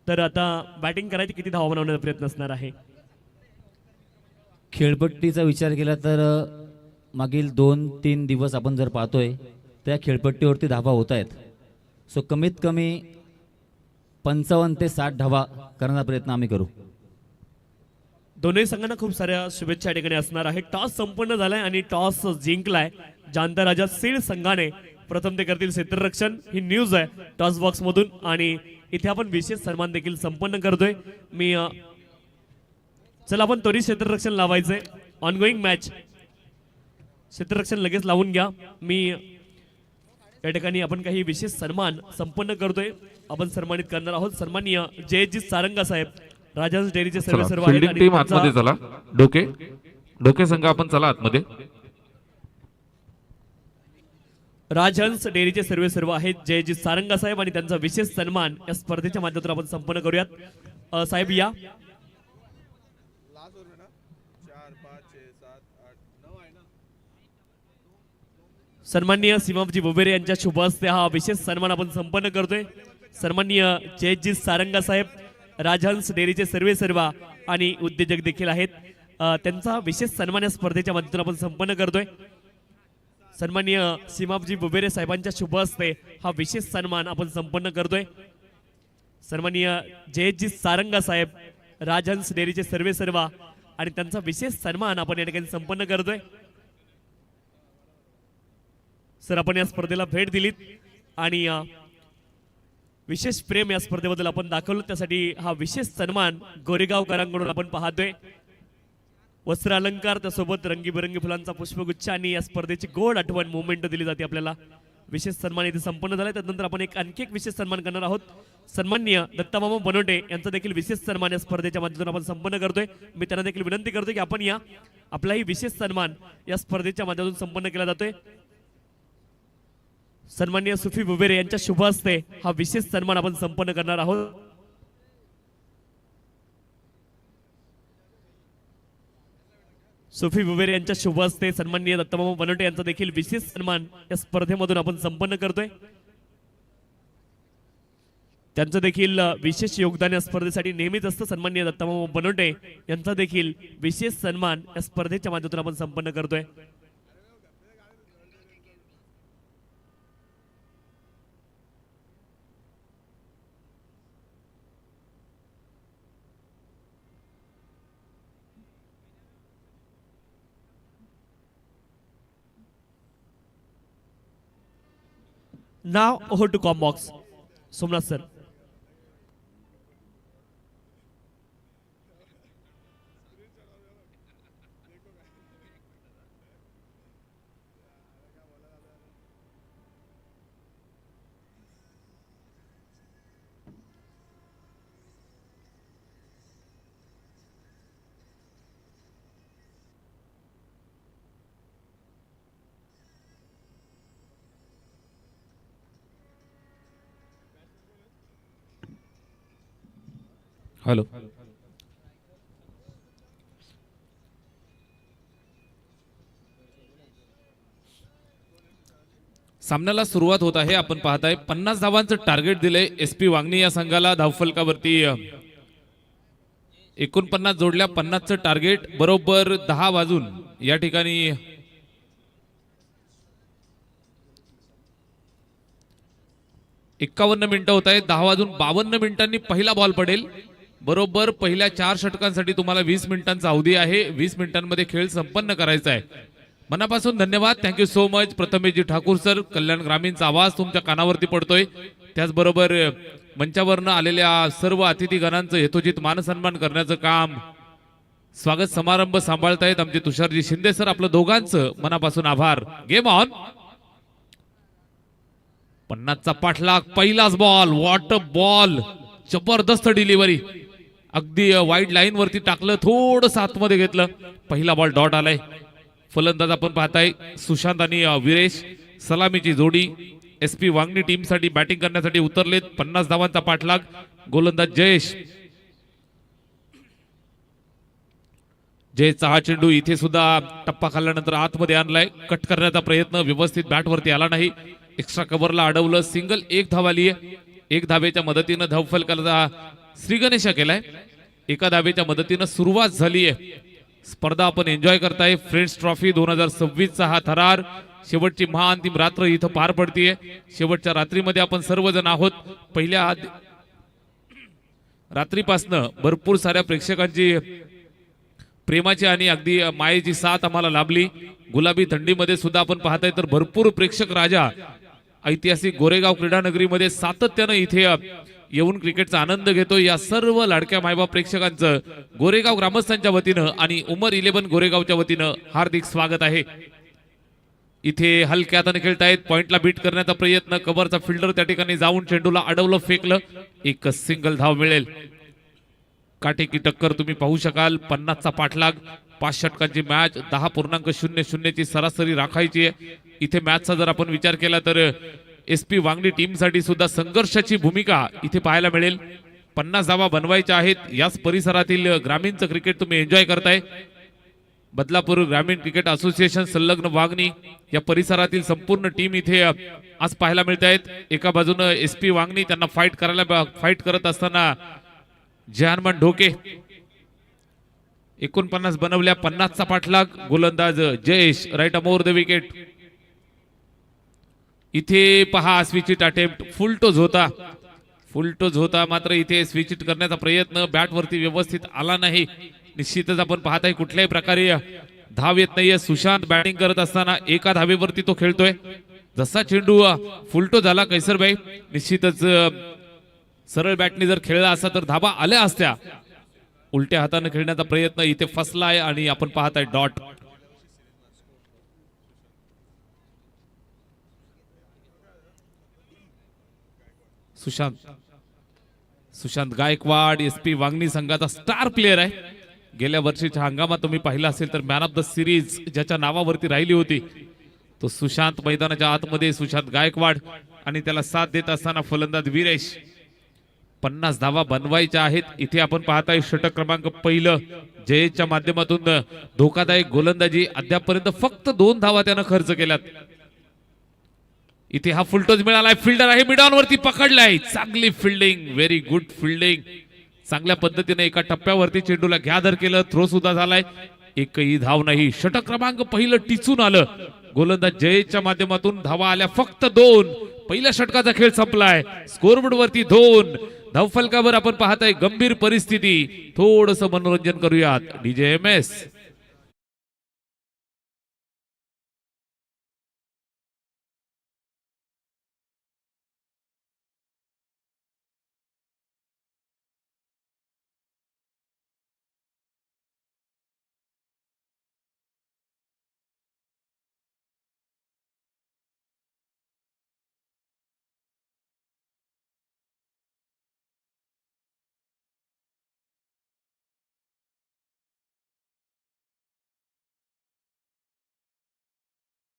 Speaker 1: तर आता बॅटिंग करायची किती धावा बनवण्याचा प्रयत्न असणार आहे?
Speaker 4: खेळपट्टीचा विचार केला तर मागील 2-3 दिवस आपण जर पाहतोय त्या खेळपट्टीवरती धावा होत आहेत. सो कमीत कमी 55 ते 60 धावा करण्याचा प्रयत्न आम्ही करू.
Speaker 1: दोन्ही संघांना खूप साऱ्या शुभेच्छा या ठिकाणी असणार आहे. टॉस संपन्न झालाय आणि टॉस जिंकलाय जाणता राजा सीड संघाने. प्रथम ते करतील क्षेत्ररक्षण, ही न्यूज आहे टॉस बॉक्स मधून. आणि इथे आपण विशेष सन्मान देखील संपन्न करतोय. मी चला आपण त्वरित क्षेत्ररक्षण लावायचंय. ऑनगोईंग मॅच, क्षेत्ररक्षण लगेच लावून घ्या. मी या ठिकाणी आपण काही विशेष सन्मान संपन्न करतोय. आपण सन्मानित करणार आहोत सन्माननीय जयजी सारंगा साहेब, राजहंस डेअरीचे सर्व
Speaker 3: चला,
Speaker 1: सर्व आहेत.
Speaker 3: फिल्डिंग
Speaker 1: आणि
Speaker 3: टीम
Speaker 1: त्यांचा-
Speaker 3: आतमध्ये चला. डोके संघ आपण चला आतमध्ये.
Speaker 1: राजहंस डेअरीचे सर्व आहेत जयजी सारंगा साहेब आणि त्यांचा विशेष सन्मान या स्पर्धेच्या माध्यमातून आपण संपन्न करूयात. साहेब या. सन्माननीय सीमाजी बुबेरे यांच्या शुभ हस्ते हा विशेष सन्मान आपण संपन्न करतोय. सन्माननीय जयजी सारंगा साहेब, राजहंस डेअरीचे सर्व आणि उद्योजक देखील आहेत. त्यांचा विशेष सन्मान या स्पर्धेच्या माध्यमातून आपण संपन्न करतोय. सन्माननीय सीमाजी बुबेरे साहेबांच्या शुभ हस्ते हा विशेष सन्मान आपण संपन्न करतोय. सन्माननीय जयजी सारंगा साहेब, राजहंस डेअरीचे सर्व आणि त्यांचा विशेष सन्मान आपण या ठिकाणी संपन्न करतोय. सर, आपण या स्पर्धेला भेट दिलीत आणि विशेष प्रेम या स्पर्धेबद्दल आपण दाखवलं, त्यासाठी हा विशेष सन्मान गोरेगावकरांकडून आपण पाहतोय. वस्त्र अलंकार, त्यासोबत रंगीबेरंगी फुलांचा पुष्पगुच्छ आणि या स्पर्धेची गोड आठवण मुवमेंट दिली जाते आपल्याला. विशेष सन्मान इथे संपन्न झालाय. त्यानंतर आपण आणखी एक विशेष सन्मान करणार आहोत. सन्माननीय दत्तामामा बनोटे यांचा देखील विशेष सन्मान या स्पर्धेच्या माध्यमातून आपण संपन्न करतोय. मी त्यांना देखील विनंती करतोय की आपण या आपलाही विशेष सन्मान या स्पर्धेच्या माध्यमातून संपन्न केला जातोय. सन्माननीय सुफी बुबेरे यांच्या शुभ हस्ते हा विशेष सन्मान आपण संपन्न करणार आहोत. सुफी बुबेरे यांच्या शुभ हस्ते सन्माननीय दत्तामामा बनोटे यांचा देखील विशेष सन्मान या स्पर्धेमधून आपण संपन्न करतोय. त्यांचं देखील विशेष योगदान या स्पर्धेसाठी नेहमीच असतं. सन्माननीय दत्तामामा बनोटे यांचा देखील विशेष सन्मान या स्पर्धेच्या माध्यमातून आपण संपन्न करतोय. Now over to Combox. Somnath sir.
Speaker 3: Hello. सामन्याला सुरुवात होत आहे. आपण पाहताय 50 धावांचं टार्गेट दिलंय SP वांगणी या संघाला. धावफलकावरती 49 जोडल्या, 50चं टार्गेट. बरोबर 10 वाजून या ठिकाणी 51 मिनिटं होत आहेत. 10 वाजून 52 मिनिटांनी पहिला बॉल पडेल. बरोबर पहिल्या 4 षटकांसाठी तुम्हाला 20 मिनिटांचा अवधी आहे. 20 मिनिटांमध्ये खेळ संपन्न करायचा आहे. मनापासून धन्यवाद, थँक्यू सो मच. प्रथमेशजी ठाकूर सर, कल्याण ग्रामीणचा आवाज तुमच्या कानावरती पडतोय. त्याचबरोबर मंचावरनं आलेल्या सर्व अतिथीगणांचं यथोचित मानसन्मान करण्याचं काम, स्वागत समारंभ सांभाळतायत आमचे तुषारजी शिंदे सर. आपलं दोघांचं मनापासून आभार. Game on. 50चा पाठलाग, पहिलाच बॉल. व्हॉट अ बॉल, जबरदस्त डिलिव्हरी. अगदी वाईड लाईन वरती टाकलं, थोडंसं आतमध्ये घेतलं. पहिला बॉल डॉट आलाय. फलंदाज आपण पाहताय सुशांत आणि विरेश, सलामीची जोडी. SP वांगणी टीम साठी बॅटिंग करण्यासाठी उतरलेत. 50 धावांचा पाठलाग. गोलंदाज जयेशचा हा चेंडू इथे सुद्धा टप्पा खाल्ल्यानंतर आतमध्ये आणलाय. कट करण्याचा प्रयत्न, व्यवस्थित बॅट वरती आला नाही. एक्स्ट्रा कव्हरला अडवलं, सिंगल एक धाव आली आहे. एक धावेच्या मदतीनं धावफलकाला श्री गणेशा केलाय. एका धावेच्या मदतीनं सुरुवात झाली आहे. स्पर्धा आपण एन्जॉय करताय. फ्रेंड्स ट्रॉफी 2026चा हा थरार. शेवटची महाअंतिम रात्र इथं पार पडतीये. शेवटच्या रात्रीमध्ये आपण सर्वजण आहोत. पहिल्या रात्रीपासनं भरपूर साऱ्या प्रेक्षकांची प्रेमाची आणि अगदी मायेची साथ आम्हाला लाभली. गुलाबी थंडीमध्ये सुद्धा आपण पाहताय तर भरपूर प्रेक्षक राजा ऐतिहासिक गोरेगाव क्रीडा नगरीमध्ये सातत्यानं इथे येऊन क्रिकेटचा आनंद घेतो. या सर्व लाडक्या मायबाप प्रेक्षकांचं गोरेगाव ग्रामस्थांच्या वतीनं आणि उमर 11 गोरेगावच्या वतीनं हार्दिक स्वागत आहे. इथे हलक्या हाताने खेळतायत. पॉइंटला बीट करण्याचा प्रयत्न. कव्हरचा फिल्डर त्या ठिकाणी जाऊन चेंडूला अडवलं, फेकलं. एक सिंगल धाव मिळेल. काटेकी टक्कर तुम्ही पाहू शकाल. 50चा पाठलाग. 5 षटकांची मॅच. 10.00 ची सरासरी राखायची आहे. इथे मॅचचा जर आपण विचार केला तर SP वांगडी टीमसाठी सुद्धा संघर्षाची भूमिका इथे पाहायला मिळेल. 50 धावा बनवायच्या आहेत. याच परिसरातील ग्रामीणचं क्रिकेट तुम्ही एन्जॉय करताय. बदलापूर ग्रामीण क्रिकेट असोसिएशन संलग्न वांगणी या परिसरातील संपूर्ण टीम इथे आज पाहायला मिळत आहेत. एका बाजूनं SP वांगणी त्यांना फाईट करत असताना जहानमान ढोके 49 बनवल्या. 50चा पाठलाग. गोलंदाज Jayesh right arm over the wicket. इथे पहा स्विचिट अटेम्प्ट. फुल टोज होता मात्र इथे स्विचिट करण्याचा प्रयत्न बॅटवरती व्यवस्थित आला नाही. निश्चितच आपण पाहताय कुठल्याही प्रकारे धाव येत नाहीये. सुशांत बॅटिंग करत असताना एका धावेवरती तो खेळतोय. जसा चेंडू फुलटो झाला कैसरभाई निश्चितच सरळ बॅटने जर खेळला असता तर धाबा आल्या असत्या. उलट्या हाताने खेळण्याचा प्रयत्न इथे फसलाय आणि आपण पाहताय डॉट. सुशांत गायकवाड SP वांगणी संघाचा स्टार प्लेअर आहे. गेल्या वर्षीच्या हंगामात तुम्ही पाहिला असेल तर मॅन ऑफ द सिरीज ज्याच्या नावावरती राहिली होती तो सुशांत. मैदानाच्या आतमध्ये सुशांत गायकवाड आणि त्याला साथ देत असताना फलंदाज वीरेश. 50 धावा बनवायच्या आहेत. इथे आपण पाहताय षटक क्रमांक पहिलं जयेशच्या माध्यमातून धोकादायक गोलंदाजी. अद्यापर्यंत फक्त 2 धावा त्यानं खर्च केल्यात. इथे हा फुलटोज मिळालाय. फिल्डर आहे मिड ऑन वरती पकडलाय. चांगली फिल्डिंग. Very good fielding. चांगल्या पद्धतीने एका टप्प्यावरती चेंडूला घ्यादर केलं. थ्रो सुद्धा झालाय. एकही धाव नाही. षटक क्रमांक पहिलं टिचून आलं. गोलंदाज जयेशच्या माध्यमातून धावा आल्या फक्त 2. पहिल्या षटकाचा खेळ संपलाय. स्कोरबोर्ड वरती 2 धावफलकावर आपण पाहताय गंभीर परिस्थिती. थोडस मनोरंजन करूयात. DJ MS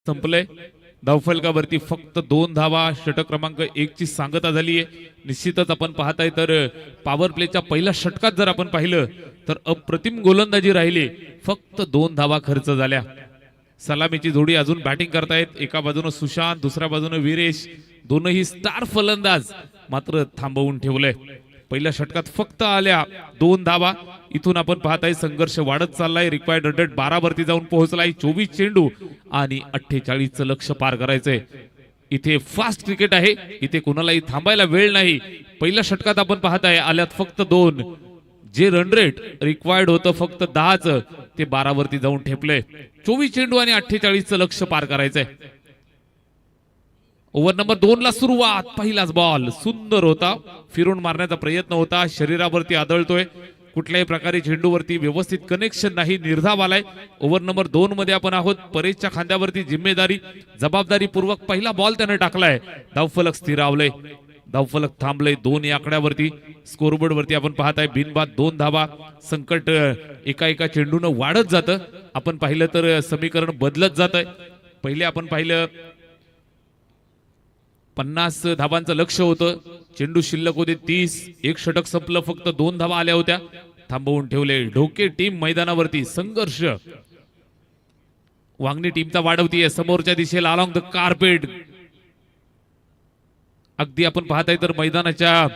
Speaker 3: संपले. धावफलकावरती फक्त 2 धावा. षटक क्रमांक 1 ची सांगता झाली आहे. निश्चितच आपण पाहताय तर पॉवर प्लेच्या पहिल्या षटकात जर आपण पाहिलं तर अप्रतिम गोलंदाजी राहिली. फक्त 2 धावा खर्च झाल्या. सलामीची जोडी अजून बॅटिंग करतायत. एका बाजूने सुशांत, दुसऱ्या बाजूने वीरेश. दोनही स्टार फलंदाज मात्र थांबवून ठेवलंय. पहिल्या षटकात फक्त आल्या 2 धावा. इथून आपण पाहताय संघर्ष वाढत चाललाय. रिक्वायर्ड 112 वरती जाऊन पोहोचलाय. 24 चेंडू आणि 48चं लक्ष पार करायचंय. इथे फास्ट क्रिकेट आहे. इथे कोणालाही थांबायला वेळ नाही. पहिल्या षटकात आपण पाहताय आल्यात फक्त 2. जे रन रेट रिक्वायर्ड होतं फक्त 10चं ते 12 वरती जाऊन ठेपलंय. 24 चेंडू आणि 48चं लक्ष पार करायचंय. ओव्हर नंबर 2 ला सुरुवात. पहिलाच बॉल सुंदर होता. फिरून मारण्याचा प्रयत्न होता. शरीरावरती आदळतोय. कुठल्याही प्रकारे चेंडूवरती व्यवस्थित कनेक्शन नाही. निर्धाव आलाय. ओव्हर नंबर 2 मध्ये आपण आहोत. परेशच्या खांद्यावरती जिम्मेदारी जबाबदारी पूर्वक पहिला बॉल त्याने टाकलाय. धावफलक स्थिरावलंय. धावफलक थांबलंय 2 या आकड्यावरती. स्कोरबोर्ड वरती आपण पाहताय बिनबाद 2 धावा. संकट एका चेंडूनं वाढत जातं. आपण पाहिलं तर समीकरण बदलत जात आहे. पहिले आपण पाहिलं 50 धावांचं लक्ष होतं. चेंडू शिल्लक होते 30. एक षटक संपलं. फक्त 2 धावा आल्या होत्या. थांबवून ठेवले. ढोके टीम मैदानावरती. संघर्ष वांगणी टीमचा वाढवतीये समोरच्या दिशेला अलॉंग द कार्पेट. अगदी आपण पाहताय तर मैदानाच्या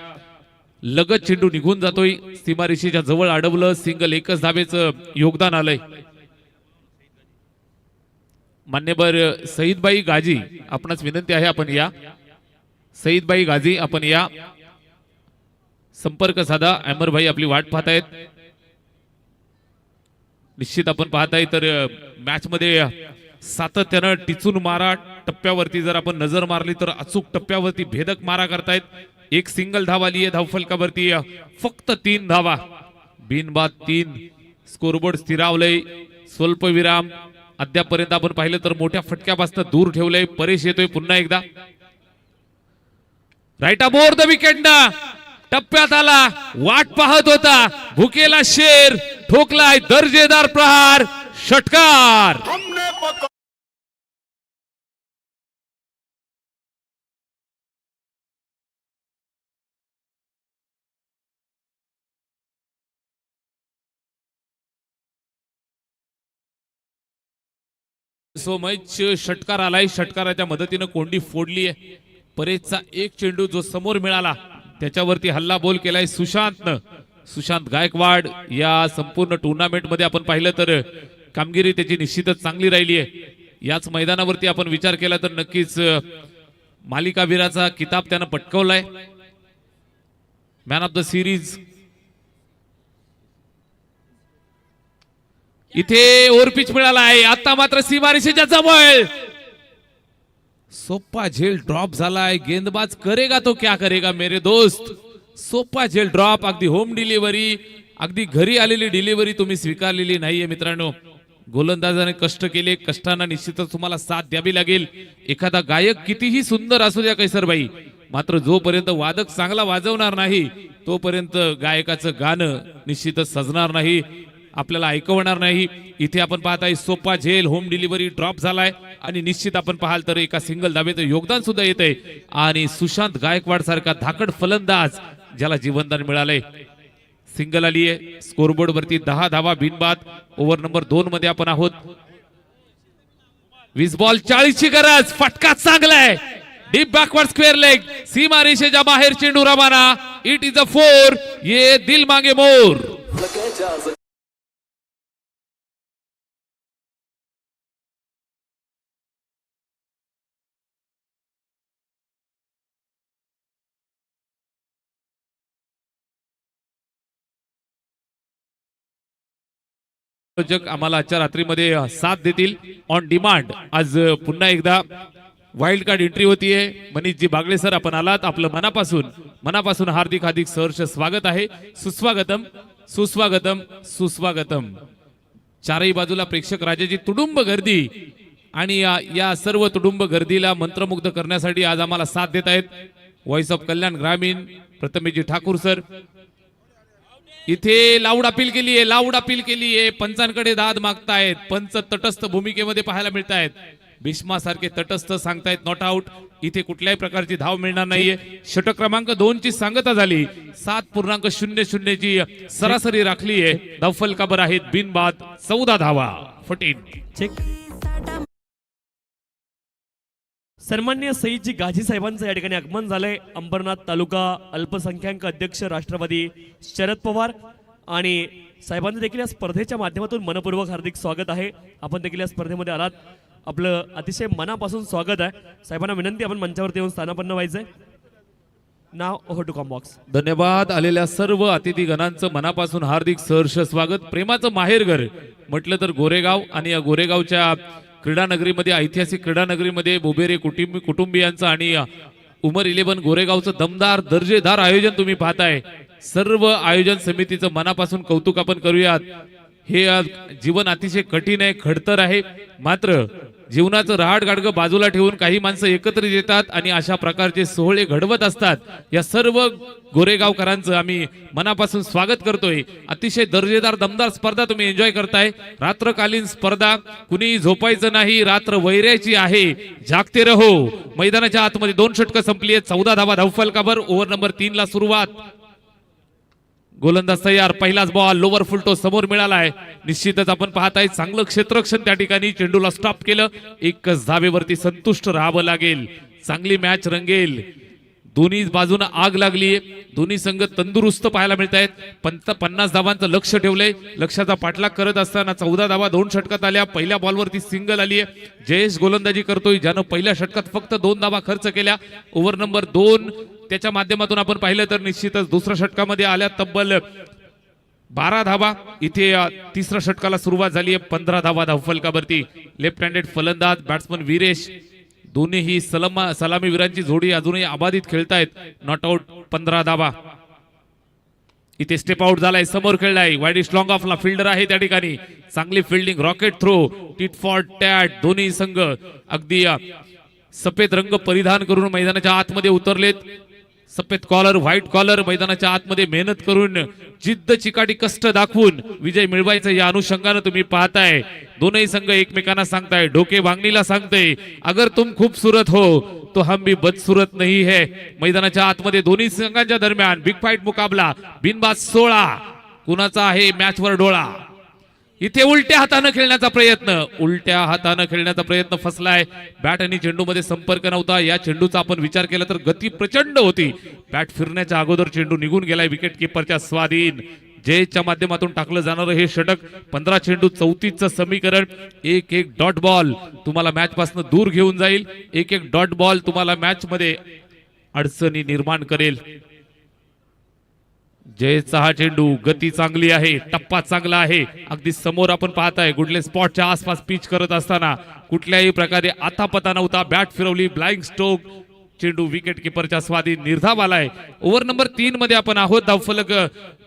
Speaker 3: लगत चेंडू निघून जातोय, सीमारेषेच्या जवळ अडवलं, सिंगल एकच धावेचं योगदान आलंय. मान्यवर सईदबाई गाजी आपणास विनंती आहे आपण या. सईदबाई गाजी आपण या, संपर्क साधा. अमरभाई आपली वाट पाहतायत. निश्चित आपण पाहताय तर मॅच मध्ये सातत्यानं टिचून मारा टप्प्यावरती जर आपण नजर मारली तर अचूक टप्प्यावरती भेदक मारा करतायत. एक सिंगल धाव आली आहे धावफलकावरती, फक्त 3 धावा, बिनबाद 3. स्कोरबोर्ड स्थिरावलंय. स्वल्पविराम अद्यापर्यंत आपण पाहिलं तर मोठ्या फटक्यापासून दूर ठेवलंय. परेश येतोय पुन्हा एकदा. राईट अबोर द विकेट ना टप्प्यात आला, वाट पाहत होता, भुकेला शेर, ठोकलाय दर्जेदार प्रहार, षटकार. सो मच षटकार आलाय. षटकाराच्या मदतीनं कोंडी फोडली आहे. परेशचा एक चेंडू जो समोर मिळाला त्याच्यावरती हल्ला बोल केलाय सुशांतनं. सुशांत गायकवाड या संपूर्ण टुर्नामेंट मध्ये आपण पाहिलं तर कामगिरी त्याची निश्चितच चांगली राहिली आहे. याच मैदानावरती आपण विचार केला तर नक्कीच मालिकावीराचा किताब त्यानं पटकावलाय. मॅन ऑफ द सिरीज इथे ओव्हरपिच मिळाला आहे. आता मात्र सीमारेषेच्या जवळ सोपा झेल ड्रॉप झालाय. गेंदबाज करेगा तो क्या करेगा मेरे दोस्त. सोपा झेल ड्रॉप, अगदी होम डिलिव्हरी, अगदी घरी आलेली डिलिव्हरी तुम्ही स्वीकारलेली नाहीये मित्रांनो. गोलंदाजाने कष्ट केले, कष्टांना निश्चितच तुम्हाला साथ द्यावी लागेल. एखादा गायक कितीही सुंदर असू द्या कैसरबाई, मात्र जोपर्यंत वादक चांगला वाजवणार नाही तोपर्यंत गायकाचं गाणं निश्चितच सजणार नाही, आपल्याला ऐकवणार नाही. इथे आपण पाहताय सोपा झेल, होम डिलिव्हरी ड्रॉप झालाय आणि निश्चित आपण पाहाल तर एका सिंगल धावेचं योगदान सुद्धा येतंय. आणि सुशांत गायकवाड सारखा धाकड फलंदाज ज्याला जीवनदान मिळालंय. सिंगल आली आहे. स्कोरबोर्ड वरती 10 धावा बिनबाद. ओव्हर नंबर 2 मध्ये आपण आहोत. 20 बॉल 40 ची गरज. फटका चांगलाय, डीप बॅकवर्ड स्क्वेअर लेग, सीमा रेषेच्या बाहेर चेंडू रवाना. इट इज अ 4. ये दिल मांगे मोर. आम्हाला आजच्या रात्रीमध्ये साथ देतील ऑन डिमांड. आज पुन्हा एकदा वाईल्ड कार्ड एंट्री होतीये. मनीषजी बागले सर आपण आलात, आपलं मनापासून हार्दिक हार्दिक सहर्ष स्वागत आहे. सुस्वागतम सुस्वागतम सुस्वागतम. चारही बाजूला प्रेक्षक राजाची तुडुंब गर्दी आणि या सर्व तुडुंब गर्दीला मंत्रमुग्ध करण्यासाठी आज आम्हाला साथ देत आहेत व्हॉइस ऑफ कल्याण ग्रामीण प्रथमेशजी ठाकूर सर. इथे लाऊड अपील केली आहे. पंचांकडे दाद मागतायत. पंच तटस्थ भूमिकेमध्ये पाहायला मिळत आहेत. भीष्मा सारखे तटस्थ सांगतायत नॉट आउट. इथे कुठल्याही प्रकारची धाव मिळणार नाहीये. षटक क्रमांक 2 ची सांगता झाली. 7.00 ची सरासरी राखली आहे. धावफलकावर आहेत बिनबाद 14 धावा. फटीन
Speaker 1: चेक. सन्मान्य सईदजी गाजी साहेबांचं या ठिकाणी आगमन झालंय. अंबरनाथ तालुका अल्पसंख्याक अध्यक्ष राष्ट्रवादी शरद पवार आणि साहेबांचं देखील या स्पर्धेच्या माध्यमातून मनपूर्वक हार्दिक स्वागत आहे. आपण देखील या स्पर्धेमध्ये आलात, आपलं अतिशय मनापासून स्वागत आहे. साहेबांना विनंती आपण मंचावरती येऊन स्थानापन्न व्हायचंय. नाव ओव्हर टू कॉम्बॉक्स.
Speaker 3: धन्यवाद. आलेल्या सर्व अतिथीगणांचं मनापासून हार्दिक सहर्ष स्वागत. प्रेमाचं माहेरघर म्हटलं तर गोरेगाव आणि या गोरेगावच्या क्रीडानगरीमध्ये, ऐतिहासिक क्रीडानगरीमध्ये बोबेरे कुटुंबियांचं आणि उमर 11 गोरेगावचं दमदार दर्जेदार आयोजन तुम्ही पाहताय. सर्व आयोजन समितीचं मनापासून कौतुक आपण करूयात. हे जीवन अतिशय कठीण आहे, खडतर आहे, मात्र जीवनाचं रहाट गाडगं बाजूला ठेवून काही माणसं एकत्रित येतात आणि अशा प्रकारचे सोहळे घडवत असतात. या सर्व गोरेगावकरांचं आम्ही मनापासून स्वागत करतोय. अतिशय दर्जेदार दमदार स्पर्धा तुम्ही एन्जॉय करताय. रात्रकालीन स्पर्धा, कुणी झोपायचं नाही, रात्र वैरायची आहे. जागते रहो. मैदानाच्या आतमध्ये 2 षटकं संपली आहेत. 14 धावा धावफलकावर. ओव्हर नंबर 3 ला सुरुवात. गोलंदाज तयार. पहिलाच बॉल लोवर फुलटो समोर मिळालाय. निश्चितच आपण पाहताय चांगलं क्षेत्ररक्षण त्या ठिकाणी. चेंडूला स्टॉप केलं. एकच धावेवरती संतुष्ट राहावं लागेल. चांगली मॅच रंगेल. दोन्ही बाजूने आग लागलीये, दोन्ही संघ तंदुरुस्त पाहायला मिळत आहेत. 50 धावांचं लक्ष ठेवलंय. लक्षाचा पाठलाग करत असताना 14 धावा 2 षटकात आल्या. पहिल्या बॉलवरती सिंगल आलीये. जयेश गोलंदाजी करतोय, ज्यानं पहिल्या षटकात फक्त 2 धावा खर्च केल्या. ओव्हर नंबर 2 त्याच्या माध्यमातून आपण पाहिलं तर निश्चितच दुसऱ्या षटकामध्ये आल्या तब्बल 12 धावा. इथे तिसऱ्या षटकाला सुरुवात झाली आहे. 15 धावा धावफलकावरती. लेफ्ट हँडेड फलंदाज बॅट्समन वीरेश, दोन्हीही सलामीवीरांची जोडी अजूनही अबाधित खेळतायत. नॉट आउट 15 धावा. इथे स्टेप आउट झालाय, समोर खेळलाय, वाईडिश लॉंग ऑफला फिल्डर आहे त्या ठिकाणी. चांगली fielding, rocket throw, tit for tat. दोन्ही संघ अगदी सफेद रंग परिधान करून मैदानाच्या आतमध्ये उतरलेत. सफेद कॉलर, व्हाईट कॉलर, मैदानाच्या आतमध्ये मेहनत करून जिद्द चिकाटी कष्ट दाखवून विजय मिळवायचं या अनुषंगाने तुम्ही पाहताय. दोनही संघ एकमेकांना सांगताय, डोके बांगणीला सांगताय, अगर तुम खूबसूरत हो तो हम भी बदसूरत नहीं है. मैदानाच्या आतमध्ये दोन्ही संघांच्या दरम्यान बिग फाईट मुकाबला. बिनबाद 16. कुणाचा आहे मॅचवर डोळा. इथे उलट्या हाताने खेळण्याचा प्रयत्न फसलाय. बॅट आणि चेंडू मध्ये संपर्क नव्हता. या चेंडूचा आपण विचार केला तर गती प्रचंड होती. बॅट फिरण्याच्या अगोदर चेंडू निघून गेलाय विकेट किपरच्या स्वाधीन. जयच्या माध्यमातून टाकलं जाणारं हे षटक. 15 चेंडू 34चं समीकरण. एक डॉट बॉल तुम्हाला मॅच पासून दूर घेऊन जाईल. एक डॉट बॉल तुम्हाला मॅच मध्ये अडचणी निर्माण करेल. जयचा हा चेंडू, गती चांगली आहे, टप्पा चांगला आहे. अगदी समोर आपण पाहताय गुडले स्पॉटच्या आसपास पिच करत असताना कुठल्याही प्रकारे आतापता नव्हता. बॅट फिरवली, ब्लाइंग स्ट्रोक, चेंडू विकेट किपरच्या स्वाधीन. निर्धाव आलाय. ओव्हर नंबर 3 मध्ये आपण आहोत. धावफलक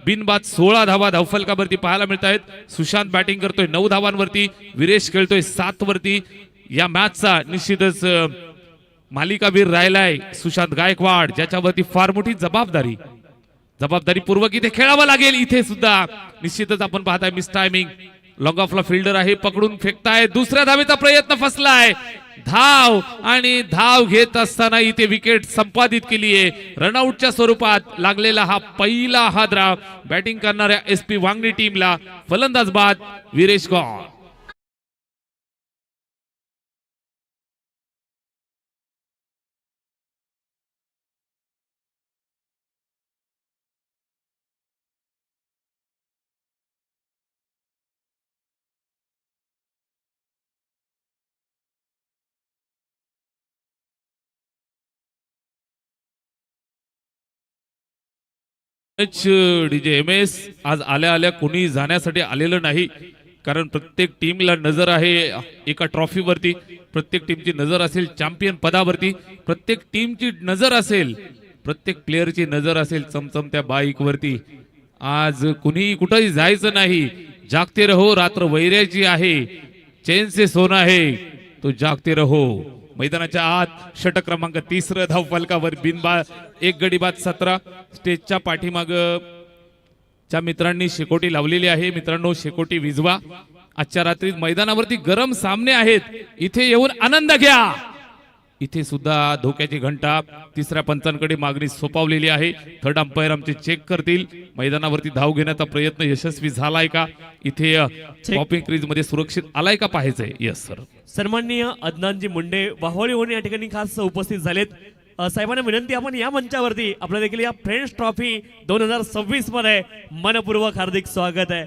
Speaker 3: बिनबाद 16 धावा धावफलकावरती पाहायला मिळत आहेत. सुशांत बॅटिंग करतोय 9 धावांवरती, वीरेश खेळतोय 7 वरती. या मॅचचा निश्चितच मालिकावीर राहिलाय सुशांत गायकवाड, ज्याच्यावरती फार मोठी जबाबदारीपूर्वक इथे खेळावं लागेल. इथे सुद्धा निश्चितच आपण पाहताय मिस टायमिंग. लॉंग ऑफला फिल्डर आहे, पकडून फेकताय. दुसऱ्या धावेचा प्रयत्न फसलाय. धाव आणि धाव घेत असताना इथे विकेट संपादित केली आहे. रनआउटच्या स्वरूपात लागलेला हा पहिला हादरा बॅटिंग करणाऱ्या SP वांगणी टीमला. फलंदाज बाद वीरेश गौर. डीजे MS आज आल्या कोणी जाण्यासाठी आलेलं नाही, कारण प्रत्येक टीमला नजर आहे एका ट्रॉफीवरती. प्रत्येक टीमची नजर असेल चॅम्पियन पदावरती. प्रत्येक टीमची नजर असेल, प्रत्येक प्लेअरची नजर असेल चमचमत्या बाईक वरती. आज कुणी कुठेही जायचं नाही. जागते रहो, रात्र वैऱ्याची आहे. चैन से सोना है तो जागते रहो. मैदानाच्या आत षटक क्रमांक 3 धावफलकावर बिनबाद 1 गडी बाद 17. स्टेजच्या पाठीमाग च्या मित्रांनी शेकोटी लावलेली आहे. मित्रांनो, शेकोटी विझवा. आजच्या रात्री मैदानावरती गरम सामने आहेत. इथे येऊन आनंद घ्या. इथे सुद्धा धोक्याची घंटा तिसऱ्या पंचांकडे मागणी सोपवलेली आहे. थर्ड अंपायर आमचे चेक करतील मैदानावरती धाव घेण्याचा प्रयत्न यशस्वी झालाय का, इथे टॉपिंग क्रीज मध्ये सुरक्षित आलाय का पाहायचंय. Yes sir.
Speaker 1: सन्माननीय अदनानजी मुंडे वाहोळी होऊन या ठिकाणी खास उपस्थित झालेत. साहेबांना विनंती, आपण या मंचावरती आपल्या देखील या फ्रेंड्स ट्रॉफी 2026 मध्ये मनपूर्वक हार्दिक स्वागत आहे.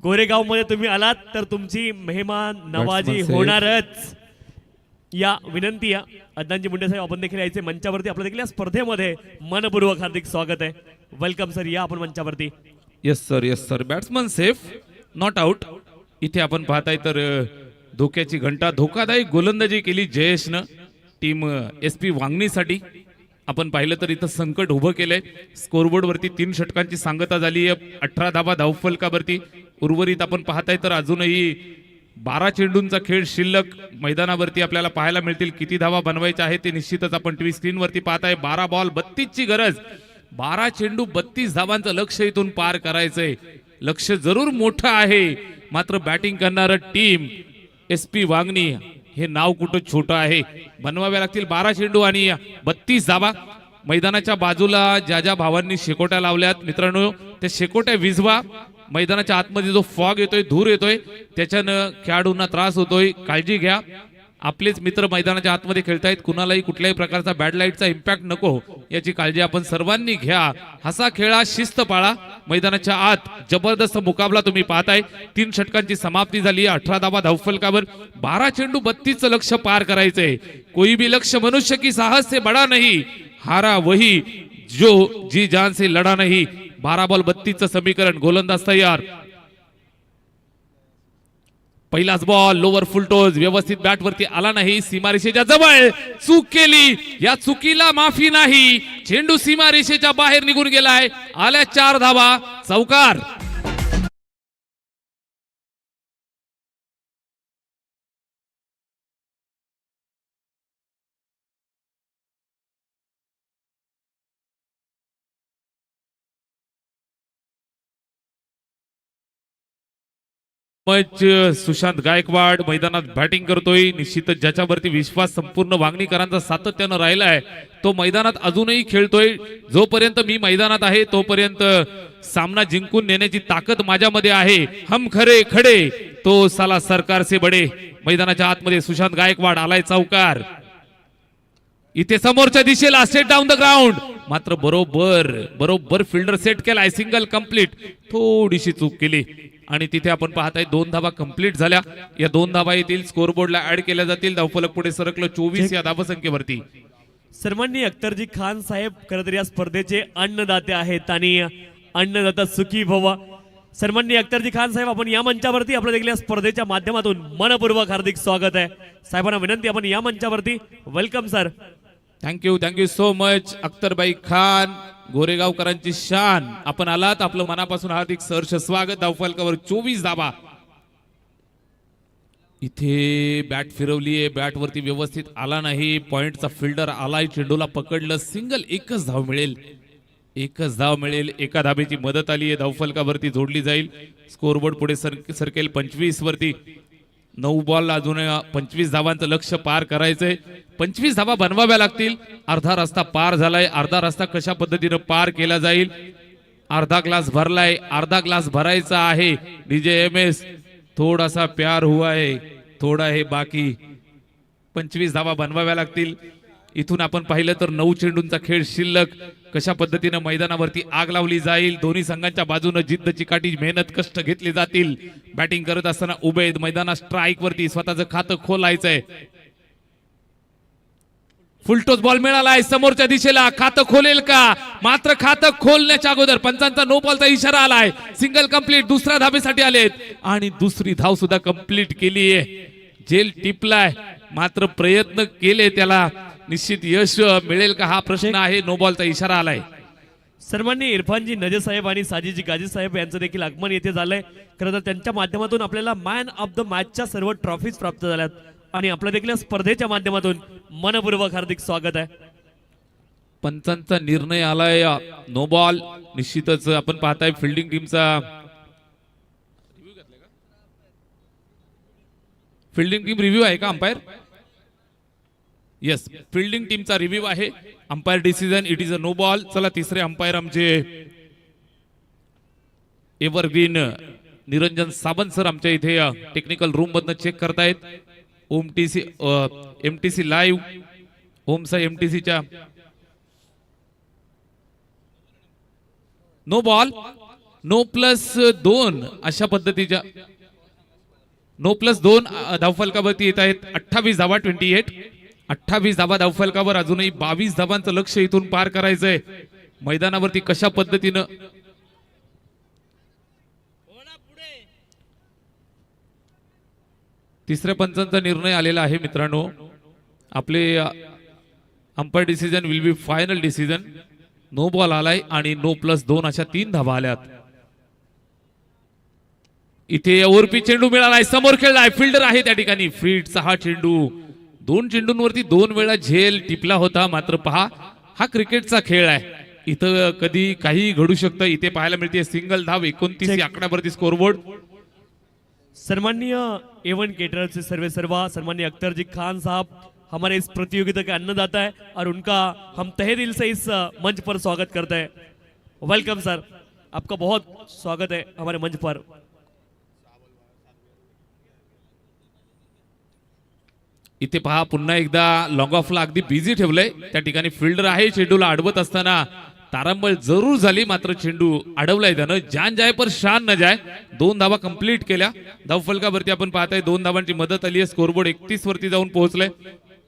Speaker 1: गोरेगाव मध्ये तुम्ही आलात तर तुमची मेहमान नवाजी होणारच. या विनंती या अदनानजी मुंडे साहेब, आपण देखील यायचे मंचावरती. आपल्या देखील या स्पर्धेमध्ये मनपूर्वक हार्दिक स्वागत आहे. वेलकम सर, या आपण मंचावरती.
Speaker 3: Yes sir, yes sir. Batsman safe, not out. इथे आपण पाहताय तर धोक्याची घंटा, धोकादायक गोलंदाजी केली जयेशनं टीम SP वांगणीसाठी. आपण पाहिलं तर इथं संकट उभं केलंय. स्कोरबोर्ड वरती 3 षटकांची सांगता झाली आहे. 18 धावा धावफलकावरती. उर्वरित आपण पाहताय तर अजूनही 12 चेंडूंचा खेळ शिल्लक मैदानावरती आपल्याला पाहायला मिळतील. किती धावा बनवायच्या आहेत ते निश्चितच आपण टीव्ही स्क्रीनवरती पाहताय. 12 बॉल 32 ची गरज. 12 चेंडू 32 धावांचं लक्ष इथून पार करायचंय. लक्ष जरूर मोठं आहे, मात्र बॅटिंग करणारं टीम SP वांगणी हे नाव कुठं छोटं आहे. बनवाव्या लागतील 12 चेंडू आणि 32 धावा. मैदानाच्या बाजूला ज्या ज्या भावांनी शेकोट्या लावल्यात मित्रांनो, त्या शेकोट्या विझवा. मैदानाच्या आतमध्ये जो फॉग येतोय, धूर येतोय, त्याच्यानं खेळाडूंना त्रास होतोय. काळजी घ्या. आपलेच मित्र मैदानाच्या आतमध्ये खेळतायत, कुणालाही कुठल्याही प्रकारचा बॅड लाईटचा इम्पॅक्ट नको याची काळजी आपण सर्वांनी घ्या. हसा खेळा, शिस्त पाळा. मैदानाच्या आत जबरदस्त मुकाबला तुम्ही पाहताय. 3 षटकांची समाप्ती झाली. 18 धावा धावफलकावर, 12 चेंडू 32 लक्ष पार करायचंय. कोई भी लक्ष्य मनुष्य की साहस से बड़ा नहीं, हारा वही जो जी जान से लढा नहीं. 12 बॉल 32 समीकरण. गोलंदाज तयार. पहिलाच बॉल लोवर फुलटोज, व्यवस्थित बॅट वरती आला नाही. सीमारेषेच्या जवळ चूक केली, या चुकीला माफी नाही. चेंडू सीमारेषेच्या बाहेर निघून गेलाय. आल्या 4 धावा. चौकार. सुशांत गायकवाड मैदानात बॅटिंग करतोय. निश्चितच ज्याच्यावरती विश्वास संपूर्ण वांगणीकरांचा सातत्यानं राहिलाय तो मैदानात अजूनही खेळतोय. जोपर्यंत मी मैदानात आहे तोपर्यंत सामना जिंकून नेण्याची ताकद माझ्यामध्ये आहे. हम खरे खडे तो साला सरकार से बडे. मैदानाच्या आतमध्ये सुशांत गायकवाड आलाय. चौकार. इथे समोरच्या दिशेला सेट डाऊन द ग्राउंड, मात्र बरोबर फिल्डर सेट केलाय. Single complete. थोडीशी चूक केली आणि तिथे आपण पाहताय 2 धावा कंप्लीट झाल्या. या 2 धावा येतील, स्कोरबोर्डला ऍड केल्या जातील. धावफलक पुढे सरकलं 24 या धावसंख्येवरती.
Speaker 1: सन्माननीय अख्तरजी खान साहेब खरं तर या स्पर्धेचे अन्नदाते आहेत आणि अन्नदाता सुखी भव. सन्माननीय अख्तरजी खान साहेब, आपण या मंचावरती आपल्या देखील या स्पर्धेच्या माध्यमातून मनपूर्वक हार्दिक स्वागत आहे. साहेबांना विनंती, आपण या मंचावरती. Welcome sir.
Speaker 3: Thank you so much. Akhtarbai Khan, गोरेगावकरांची शान, आपण आलात. आपलं मनापासून हार्दिक सहर्ष स्वागत. धावफलकावर 24 धावा. इथे बॅट फिरवलीये, बॅट वरती व्यवस्थित आला नाही. पॉइंटचा फिल्डर आलाय, चेंडूला पकडलं. सिंगल. एकच धाव मिळेल. एका धाबेची मदत आली आहे. धावफलकावरती जोडली जाईल. स्कोरबोर्ड पुढे सरकेल 25 वरती. 9 बॉल अजून 25 धावांचं लक्ष पार करायचंय. 25 धावा बनवाव्या लागतील. अर्धा रस्ता पार झालाय. अर्धा रस्ता कशा पद्धतीनं पार केला जाईल? अर्धा ग्लास भरलाय, अर्धा ग्लास भरायचा आहे. डीजे एमएस, थोडासा प्यार हुआ है, थोडा है बाकी. 25 धावा बनवाव्या लागतील. इथून आपण पाहिलं तर 9 चेंडूंचा खेळ शिल्लक. कशा पद्धतीनं मैदानावरती आग लावली जाईल? दोन्ही संघांच्या बाजूने जिद्द चिकाटी मेहनत कष्ट घेतले जातील. बॅटिंग करत असताना उबेद मैदानात स्ट्राईक वरती स्वतःचं खातं खोलायचंय. फुलटोस बॉल मिळालाय समोरच्या दिशेला. खातं खोलेल का? मात्र खातं खोलण्याच्या अगोदर पंचांचा नो बॉलचा इशारा आलाय. Single complete. दुसऱ्या धाबेसाठी आलेत आणि दुसरी धाव सुद्धा कंप्लीट केलीये. जेल टिपलाय, मात्र प्रयत्न केले, त्याला निश्चित यश मिळेल का हा प्रश्न आहे. नो बॉलचा इशारा आलाय.
Speaker 1: सन्माननीय इरफानजी नजे साहेब आणि साजीजी गाजी साहेब यांचं देखील आगमन येथे झालंय. खरं तर त्यांच्या माध्यमातून आपल्याला मॅन ऑफ द मॅचच्या सर्व ट्रॉफीज प्राप्त झाल्यात आणि आपल्या देखील स्पर्धेच्या माध्यमातून मनपूर्वक हार्दिक स्वागत आहे.
Speaker 3: पंचांचा निर्णय आलाय. No ball. निश्चितच आपण पाहताय फिल्डिंग टीमचा फिल्डिंग टीम रिव्ह्यू आहे का अंपायर? येस, फिल्डिंग टीमचा रिव्ह्यू आहे. Umpire decision, it is a no ball. चला, तिसरे अंपायर आमचे एव्हरग्रीन निरंजन सावंत सर आमच्या इथे टेक्निकल रूम मधनं चेक करतायत. MTC live. ओमचा एमटीसीच्या नो बॉल. नो प्लस 2 अशा पद्धतीच्या नो प्लस 2 धावफलकावरती येत आहेत. 28 धावा. 28 धावा धावफलकावर. अजूनही 22 धावांचं लक्ष इथून पार करायचंय. मैदानावरती कशा पद्धतीनं तिसऱ्या पंचांचा निर्णय आलेला आहे मित्रांनो. आपले umpire decision will be final decision. No ball आलाय आणि नो प्लस 2 अशा 3 धावा आल्यात. इथे ओरपी चेंडू मिळालाय. समोर खेळलाय. फिल्डर आहे त्या ठिकाणी. फ्रीडचा हा चेंडू. 2 चेंडूंवरती 2 वेळा झेल टिपला होता. मात्र पहा, हा क्रिकेटचा खेळ आहे. इथं कधी काही घडू शकतं. इथे पाहायला मिळते सिंगल धाव. 29 या आकड्यावरती स्कोरबोर्ड.
Speaker 1: सम्माननीय एवन केटरर से सर्वा सम्माननीय अख्तर जी खान साहब हमारे इस प्रतियोगिता के अन्नदाता है और उनका हम तहे दिल से इस मंच पर स्वागत करते हैं. वेलकम सर, आपका बहुत स्वागत है हमारे मंच पर.
Speaker 3: इथे पहा पुन्हा एकदा लॉंग ऑफला अगदी बिझी ठेवलंय. त्या ठिकाणी फिल्डर आहे. चेंडूला अडवत असताना तारांबळ जरूर झाली, मात्र चेंडू अडवलाय त्यानं. जान जाय पर शान न जाय. 2 धावा कंप्लीट केल्या. धावफलकावरती आपण पाहताय 2 धावांची मदत आली आहे. स्कोरबोर्ड 31 वरती जाऊन पोहोचलंय.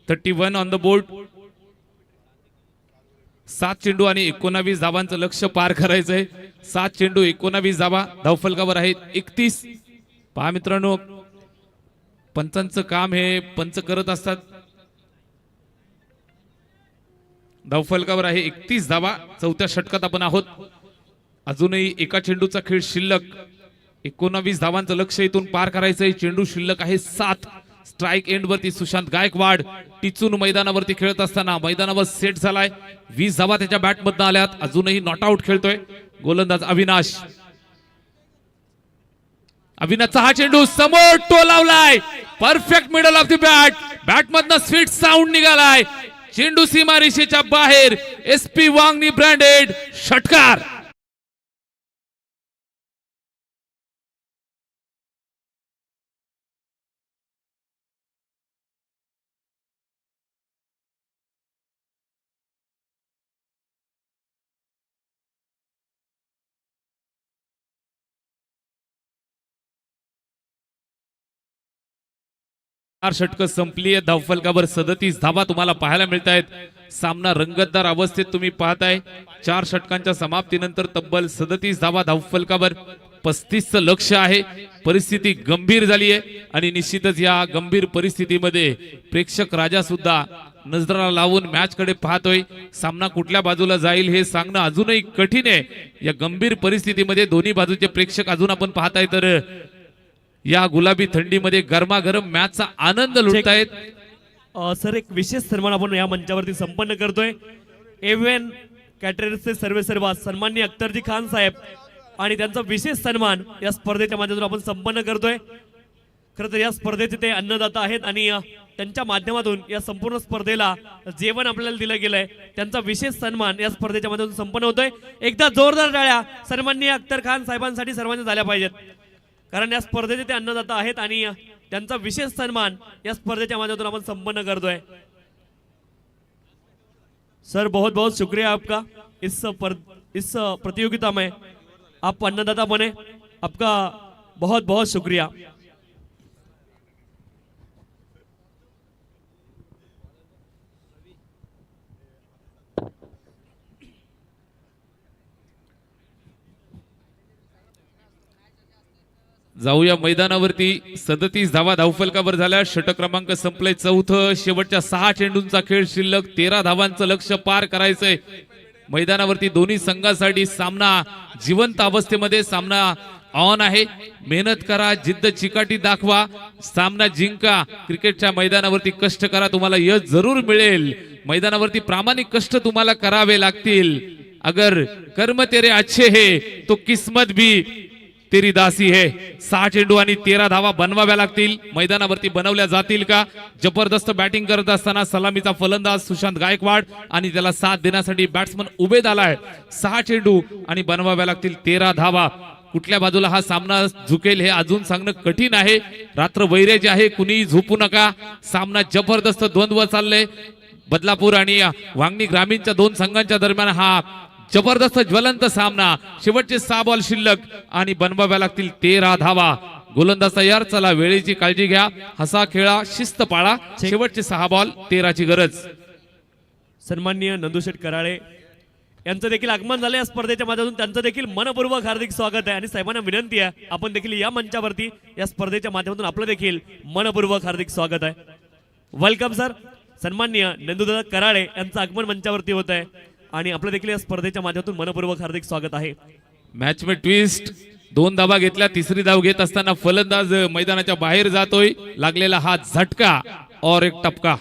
Speaker 3: 31 ऑन द बोर्ड. 7 चेंडू आणि 19 धावांचं लक्ष पार करायचंय. 7 चेंडू 19 धावा धावफलकावर आहेत. 31. पहा मित्रांनो, पंचांचं काम हे पंच करत असतात. धावफलकावर आहे 31 धावा. 4थ्या षटकात आपण आहोत. अजूनही एका चेंडूचा खेळ शिल्लक. 19 धावांचं लक्ष इथून पार करायचंय. चेंडू शिल्लक आहे 7. स्ट्राइक एंड वरती सुशांत गायकवाड टिचून मैदानावरती खेळत असताना मैदानावर सेट झालाय. 20 धावा त्याच्या बॅटमधनं आल्यात. अजूनही नॉट आउट खेळतोय गोलंदाज अविनाश. अविनाशचा हा चेंडू समोर टोलावलाय. Perfect middle of the bat. बॅटमधनं स्वीट साऊंड निघालाय. चेंडू सीमारेषेच्या बाहेर. SP वांगणी ब्रँडेड षटकार. षटक संपली. धावफलकावर 37 धावा तुम्हाला पाहायला मिळत आहेत. सामना रंगतदार अवस्थेत तुम्ही पाहताय. 4 षटकांच्या समाप्तीनंतर तब्बल 37 धावा धावफलकावर. 35चं लक्ष आहे. परिस्थिती गंभीर झाली आहे आणि निश्चितच या गंभीर परिस्थितीमध्ये प्रेक्षक राजा सुद्धा नजरा लावून मॅच कडे पाहतोय. सामना कुठल्या बाजूला जाईल हे सांगणं अजूनही कठीण आहे. या गंभीर परिस्थितीमध्ये दोन्ही बाजूचे प्रेक्षक अजून आपण पाहताय तर या गुलाबी थंडीमध्ये गरमागरम मॅचचा आनंद लुटतायत.
Speaker 1: सर, एक विशेष सन्मान आपण या मंचावरती संपन्न करतोय. एव्हन कॅटरर्सचे सर्वेसर्वा सन्माननीय अख्तरजी खान साहेब आणि त्यांचा विशेष सन्मान या स्पर्धेच्या माध्यमातून आपण संपन्न करतोय. खरं तर या स्पर्धेचे ते अन्नदाता आहेत आणि त्यांच्या माध्यमातून या संपूर्ण स्पर्धेला जेवण आपल्याला दिलं गेलंय. त्यांचा विशेष सन्मान या स्पर्धेच्या माध्यमातून संपन्न होतोय. एकदा जोरदार टाळ्या सन्माननीय अख्तर खान साहेबांसाठी सर्वांनी झाल्या पाहिजेत, कारण या स्पर्धेचे ते अन्नदाता आहेत आणि त्यांचा विशेष सन्मान या स्पर्धेच्या माध्यमातून आपण संपन्न करतोय. सर, बहुत बहुत शुक्रिया आपका इस प्रतियोगिता में आप अन्नदाता बने. आपका बहुत बहुत शुक्रिया.
Speaker 3: जाऊया मैदानावरती. 37 धावा धावफलकावर झाल्या. षटक क्रमांक संपलंय 4थं. शेवटच्या 6 चेंडूंचा खेळ शिल्लक. 13 धावांचं लक्ष पार करायचंय. मैदानावरती दोन्ही संघांसाठी सामना जिवंत अवस्थेमध्ये. सामना ऑन आहे. मेहनत करा, जिद्द चिकाटी दाखवा, सामना जिंका. क्रिकेटच्या मैदानावरती कष्ट करा, तुम्हाला यश जरूर मिळेल. मैदानावरती प्रामाणिक कष्ट तुम्हाला करावे लागतील. अगर कर्म तेरे अच्छे है तो किस्मत भी तेरी दासी है. 6 चेंडू आणि 13 धावा बनवाव्या लागतील. मैदानावरती बनवल्या जातील का? जबरदस्त बॅटिंग करत असताना सलामीचा फलंदाज सुशांत गायकवाड आणि त्याला साथ देण्यासाठी बॅट्समन उभे झालाय. 6 चेंडू आणि बनवाव्या लागतील 13 धावा. कुठल्या बाजूला हा सामना झुकेल हे अजून सांगणं कठीण आहे. रात्र वैराची आहे, कुणीही झोपू नका. सामना जबरदस्त द्वंद्व चाललंय. बदलापूर आणि वांगणी ग्रामीणच्या 2 संघांच्या दरम्यान हा जबरदस्त ज्वलंत सामना. शेवटचे 6 बॉल शिल्लक आणि बनवाव्या लागतील 13 धावा. गोलंदाज तयार. चला, वेळेची काळजी घ्या, हसा खेळा, शिस्त पाळा. शेवटचे 6 बॉल 13ची गरज.
Speaker 1: सन्माननीय नंदुशेठ कराळे यांचं देखील आगमन झालं या स्पर्धेच्या माध्यमातून. त्यांचं देखील मनपूर्वक हार्दिक स्वागत आहे आणि साहेबांना विनंती आहे आपण देखील या मंचावरती या स्पर्धेच्या माध्यमातून आपलं देखील मनपूर्वक हार्दिक स्वागत आहे. Welcome sir. सन्माननीय नंदुदादा कराळे यांचं आगमन मंचावरती होत आहे आणि आपलं देखील या स्पर्धेच्या माध्यमातून मनपूर्वक हार्दिक स्वागत आहे.
Speaker 3: मॅच में ट्विस्ट. 2 धावा घेतल्या. 3री धाव घेत असताना फलंदाज मैदानाच्या बाहेर जातोय. लागलेला हा झटका और एक टपका.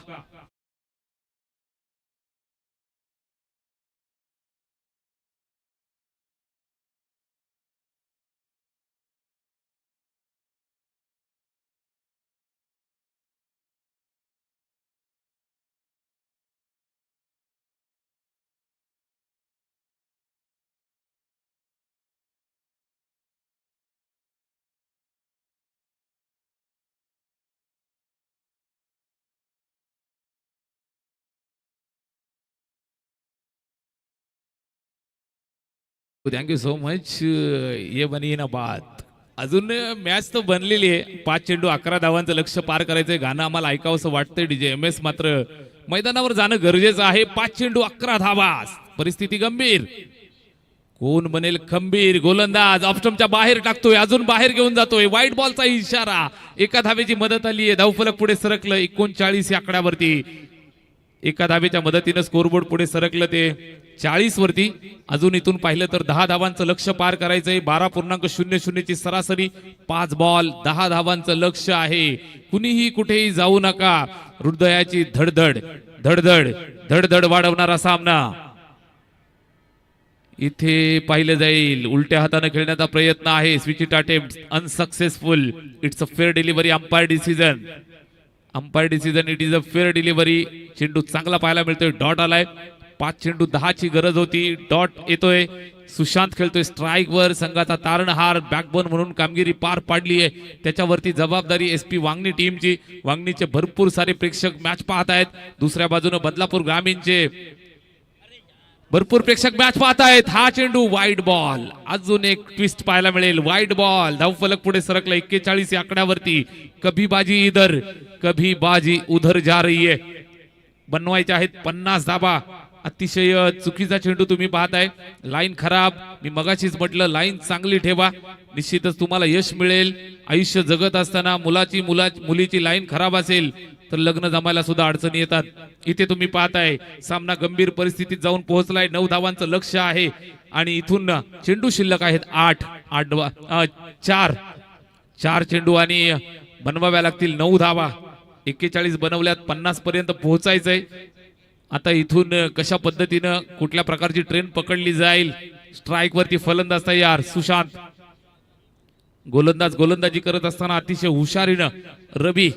Speaker 3: Thank you so much. ये बनी ना बात. अजून मॅच तर बनलेली आहे. 5 चेंडू 11 धावांचं लक्ष पार करायचंय. गाणं आम्हाला ऐकावंसं वाटतंय. डीजे एम एस मात्र मैदानावर जाणं गरजेचं आहे. 5 चेंडू 11 धावा. परिस्थिती गंभीर. कोण बनेल खंबीर. गोलंदाज ऑप्शनच्या बाहेर टाकतोय. अजून बाहेर घेऊन जातोय. व्हाईट बॉलचा इशारा. एका धावेची मदत आली आहे. धावफलक पुढे सरकलं 39 या आकड्यावरती. एका धावेच्या मदतीनं स्कोरबोर्ड पुढे सरकलं ते 40 वरती. अजून इथून पाहिलं तर 10 धावांचं लक्ष पार करायचंय. 12.00 ची सरासरी. 5 बॉल 10 धावांचं लक्ष आहे. कुणीही कुठेही जाऊ नका. हृदयाची धडधड धडधड धडधड वाढवणारा सामना इथे पाहिलं जाईल. उलट्या हाताने खेळण्याचा प्रयत्न आहे. Switch it attempt unsuccessful. It's a fair delivery. Umpire decision. Umpire decision. It is a fair delivery. चेंडू चांगला पाहायला मिळतोय. डॉट आलाय. 5 चेंडू 10 ची गरज होती. डॉट येतोय. सुशांत खेळतोय स्ट्राईक वर. संघाचा तारणहार बॅकबोन म्हणून कामगिरी पार पाडली आहे. त्याच्यावरती जबाबदारी एसपी वांगणी टीमची. वांगणीचे भरपूर सारे प्रेक्षक मॅच पाहत आहेत. दुसऱ्या बाजूने बदलापूर ग्रामीणचे भरपूर प्रेक्षक मॅच पाहत आहेत. हा चेंडू वाईड बॉल. अजून एक ट्विस्ट पाहायला मिळेल. Wide ball. धावफलक पुढे सरकला 41 या आकड्यावरती. कभी बाजी इधर कभी बाजी उधर जा रही है. बनवायचे आहेत 50 धाबा. अतिशय चुकीचा चेंडू तुम्ही पाहताय. लाईन खराब. मी मगाशीच म्हटलं लाईन चांगली ठेवा. निश्चितच तुम्हाला यश मिळेल. आयुष्य जगत असताना मुलीची लाईन खराब असेल तर लग्न जमायला सुद्धा अडचणी येतात. इथे तुम्ही पाहताय सामना गंभीर परिस्थितीत जाऊन पोहोचलाय. 9 धावांचं लक्ष आहे आणि इथून चेंडू शिल्लक आहेत 4 चेंडू आणि बनवाव्या लागतील 9 धावा. 41 बनवल्यात. 50 पर्यंत पोहोचायचंय. आता इथून कशा पद्धतीनं कुठल्या प्रकारची ट्रेन पकडली जाईल. स्ट्राईक वरती फलंदाज तयार. सुशांत गोलंदाजी करत असताना अतिशय हुशारीनं रवी.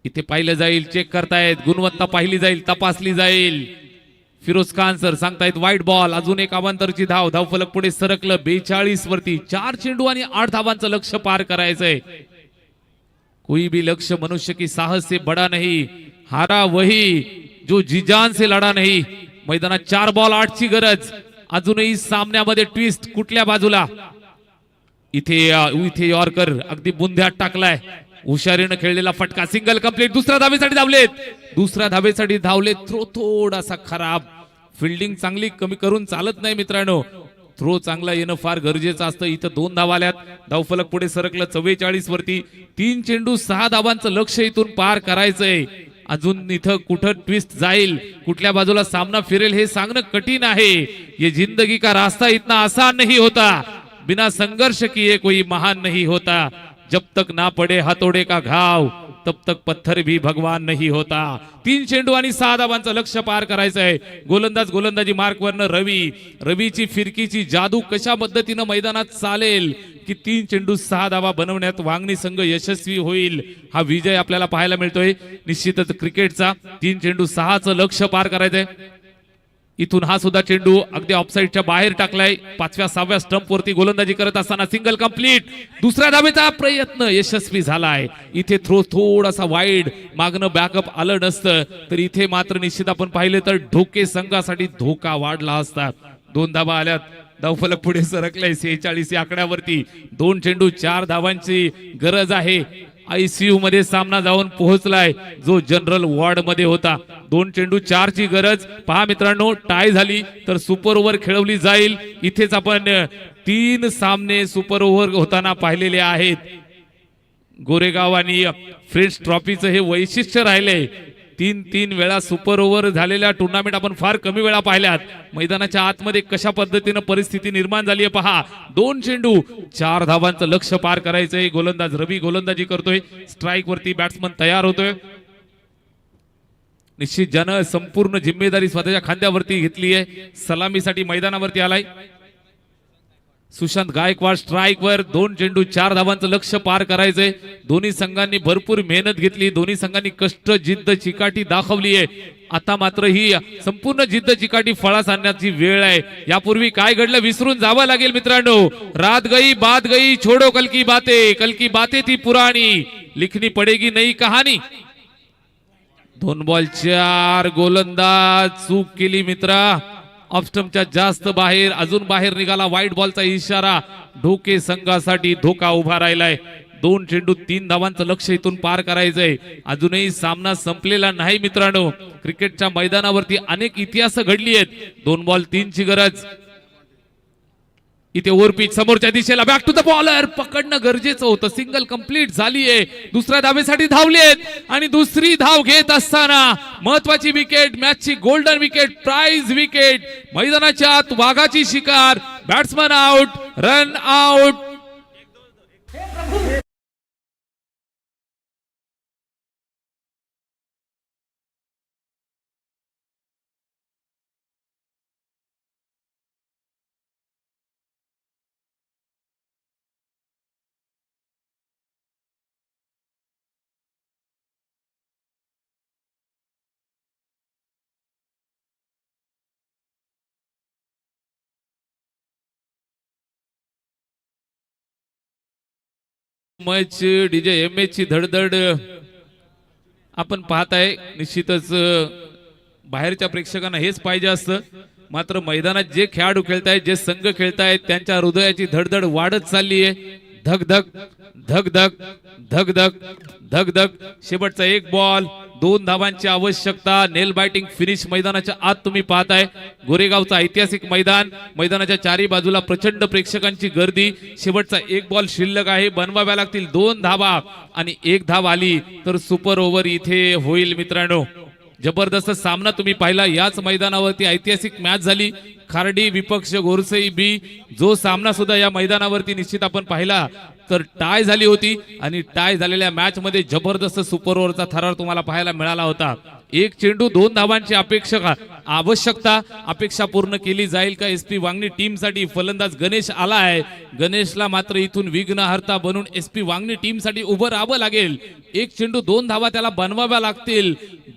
Speaker 3: इथे पाहिलं जाईल. चेक करतायत. गुणवत्ता पाहिली जाईल. तपासली जाईल. फिरोज खान सर सांगतायत वाईट बॉल. अजून एक अवांतरची धाव. धावफलक पुढे सरकलं 42 वरती. 4 चेंडू आणि 8 धावांचं लक्ष पार करायचंय. कोई भी लक्ष्य मनुष्य की साहस से बड़ा नहीं. हारा वही जो जिजान से लढा नाही. मैदानात 4 बॉल 8 ची गरज. अजूनही सामन्यामध्ये ट्विस्ट. कुठल्या बाजूला. इथे यॉर्कर अगदी बुंध्यात टाकलाय. हुशारीनं खेळलेला फटका. Single complete. दुसऱ्या धावेसाठी धावलेत. थ्रो थोडासा खराब. फिल्डिंग चांगली कमी करून चालत नाही मित्रांनो. थ्रो चांगला येणं फार गरजेचं असतं. इथं 2 धावा आल्यात. धावफलक पुढे सरकलं 44 वरती. 3 चेंडू 6 धावांचं लक्ष इथून पार करायचंय. अजून इथं कुठं ट्विस्ट जाईल. कुठल्या बाजूला सामना फिरेल हे सांगणं कठीण आहे. ये जिंदगी का रास्ता इतना आसान नहीं होता. बिना संघर्ष किए कोई महान नहीं होता. जब तक ना पडे हातोडे का घाव तब तक पत्थर भी भगवान नहीं होता. 3 चेंडू आणि 6 धावांचं लक्ष पार करायचंय. गोलंदाजी मार्कवरनं रवीची फिरकीची जादू कशा पद्धतीनं मैदानात चालेल की 3 चेंडू 6 धावा बनवण्यात वांगणी संघ यशस्वी होईल. हा विजय आपल्याला पाहायला मिळतोय. निश्चितच क्रिकेटचा 3 चेंडू 6चं लक्ष पार करायचंय. इथून हा सुद्धा चेंडू अगदी ऑफसाईडच्या बाहेर टाकलाय. 5व्या-6व्या स्टंप वरती गोलंदाजी करत असताना सिंगल कंप्लीट. दुसऱ्या धावेचा प्रयत्न यशस्वी झालाय. इथे थ्रो थोडासा वाईड. मागणं बॅकअप आलं नसतं तर इथे मात्र निश्चित आपण पाहिलं तर ढोके संघासाठी धोका वाढला असता. 2 धावा आल्यात. धावफलक पुढे सरकलंय 46 या आकड्यावरती. 2 चेंडू 4 धावांची गरज आहे. ICU मध्ये सामना जाऊन पोहोचलाय जो जनरल वॉर्ड मध्ये होता. 2 चेंडू 4 ची गरज. पहा मित्रांनो टाय झाली तर सुपर ओव्हर खेळवली जाईल. इथेच आपण 3 सामने सुपर ओव्हर होताना पाहिलेले आहेत. गोरेगाव आणि फ्रेंच ट्रॉफीचं हे वैशिष्ट्य राहिलंय. 3 वेळा सुपर ओव्हर झालेल्या टुर्नामेंट आपण फार कमी वेळा पाहिल्यात. मैदानाच्या आतमध्ये कशा पद्धतीनं परिस्थिती निर्माण झाली आहे पहा. 2 चेंडू 4 धावांचं लक्ष पार करायचंय. गोलंदाज रवी गोलंदाजी करतोय. स्ट्राईक वरती बॅट्समन तयार होतोय. निश्चित ज्यानं संपूर्ण जिम्मेदारी स्वतःच्या खांद्यावरती घेतली आहे. सलामीसाठी मैदानावरती आलाय सुशांत गायकवाड. स्ट्राईक वर 2 चेंडू 4 धावांचं लक्ष पार करायचंय. दोन्ही संघांनी भरपूर मेहनत घेतली. दोन्ही संघांनी कष्ट जिद्द चिकाटी दाखवली आहे. आता मात्र ही संपूर्ण जिद्द चिकाटी फळास आणण्याची वेळ आहे. यापूर्वी काय घडलं विसरून जावं लागेल मित्रांनो. रात गई बात गई छोडो कल की बातें थी पुरानी लिखनी पडेगी नई कहानी. 2 बॉल 4 गोलंदाज चूक केली मित्रा. ऑफस्टमच्या जास्त बाहेर, अजून बाहेर निघाला. व्हाईट बॉलचा इशारा. ढोके संघासाठी धोका उभा राहिलाय. 2 चेंडू 3 धावांचं लक्ष इथून पार करायचंय. अजूनही सामना संपलेला नाही मित्रांनो. क्रिकेटच्या मैदानावरती अनेक इतिहास घडली आहेत. 2 बॉल 3 ची गरज. इथे ओव्हरपिच समोरच्या दिशेला, बॅक टू द बॉलर, पकडणं गरजेचं होतं. सिंगल कंप्लीट झालीये. दुसऱ्या धावेसाठी धावलेत आणि दुसरी धाव घेत असताना महत्वाची विकेट, मॅचची गोल्डन विकेट, प्राइज विकेट. मैदानाच्या आत वाघाची शिकार. Batsman out, run out. मच डीजे एम एच ची धडधड आपण पाहताय. निश्चितच बाहेरच्या प्रेक्षकांना हेच पाहिजे असतं. मात्र मैदानात जे खेळाडू खेळतायत, जे संघ खेळतायत, त्यांच्या हृदयाची धडधड वाढत चालली आहे. धक धक धक धक धक धक धक धक. शेवटचा 1 बॉल, 2 धावांची आवश्यकता. नेल बायटिंग फिनिश मैदानाच्या आत तुम्ही पाहताय. गोरेगावचा ऐतिहासिक मैदान. मैदानाच्या चारी बाजूला प्रचंड प्रेक्षकांची गर्दी. शेवटचा 1 बॉल शिल्लक आहे. बनवाव्या लागतील 2 धावा आणि 1 धाव आली तर सुपर ओव्हर इथे होईल मित्रांनो. जबरदस्त सामना तुम्ही पाहिला. याच मैदानावरती ऐतिहासिक मॅच झाली. खार्डी विपक्ष गोरसई बी. जो सामना सुद्धा या मैदानावरती निश्चित आपण पाहिला तर टाय झाली होती आणि टाय झालेल्या मॅच मध्ये जबरदस्त सुपर ओव्हरचा थरार तुम्हाला पाहायला मिळाला होता. 1 चेंडू 2 धावांची आवश्यकता. अपेक्षा पूर्ण केली जाईल का एसपी वांगणी टीम साठी? फलंदाज गणेश आला आहे. गणेशला मात्र इथून विघ्नहर्ता बनून एसपी वांगणी टीम साठी उभं राहावं लागेल. 1 चेंडू 2 धावा त्याला बनवाव्या लागतील.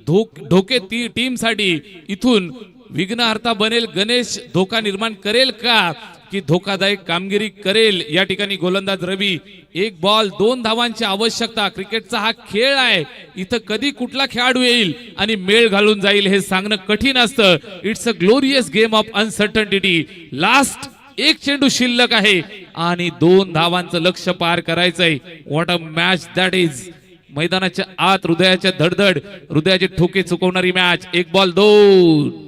Speaker 3: धोके टीम साठी इथून विघ्नहर्ता बनेल गणेश. धोका निर्माण करेल का की धोकादायक कामगिरी करेल? या ठिकाणी गोलंदाज रवी. 1 बॉल 2 धावांची आवश्यकता. क्रिकेटचा हा खेळ आहे. इथं कधी कुठला खेळाडू येईल आणि मेळ घालून जाईल हे सांगणं कठीण असतं. It's a glorious game of uncertainty. Last 1 चेंडू शिल्लक आहे आणि 2 धावांचं लक्ष्य पार करायचंय. What a match that is. मैदानाच्या आत हृदयाच्या धडधड, हृदयाचे ठोके चुकवणारी मॅच. 1 बॉल 2.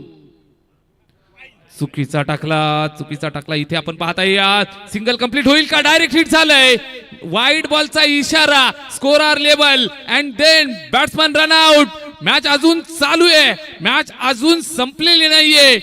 Speaker 3: चुकीचा टाकला. इथे आपण पाहता सिंगल कंप्लीट होईल का? डायरेक्ट हिट झालंय. वाईट बॉलचा इशारा. Score are level and then batsman run out. Match अजून चालू आहे. मॅच अजून संपलेली नाहीये.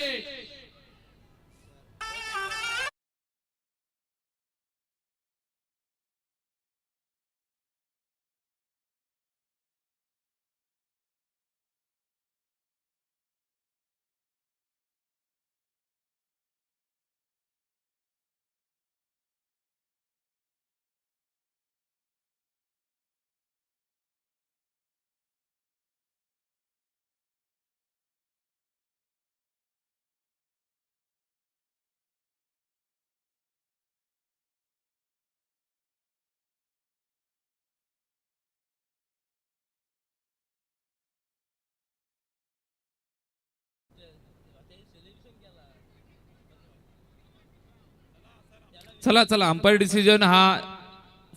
Speaker 3: चला अंपायर डिसिजन हा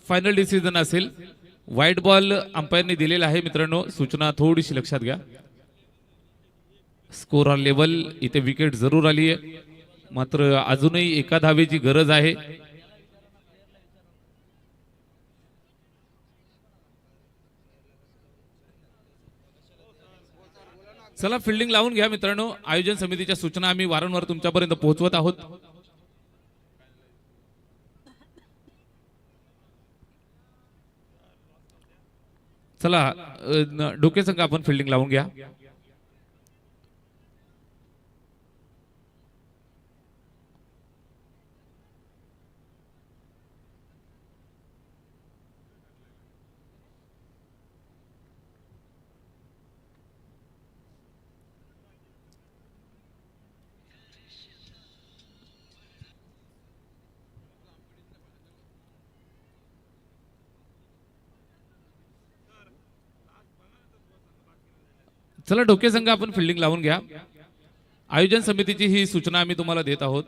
Speaker 3: फायनल डिसिजन असेल. व्हाईट बॉल अंपायरने दिलेला आहे मित्रांनो. सूचना थोडीशी लक्षात घ्या. Score on level. इथे विकेट जरूर आली आहे. मात्र अजूनही एका धावेची गरज आहे. चला फिल्डिंग लावून घ्या मित्रांनो. आयोजन समितीच्या सूचना आम्ही वारंवार तुमच्यापर्यंत पोहोचवत आहोत. चला डोके संघ आपण फिल्डिंग लावून घ्या. चला डोके संघ आपण फिल्डिंग लावून घ्या. आयोजन समितीची ही सूचना आम्ही तुम्हाला देत आहोत.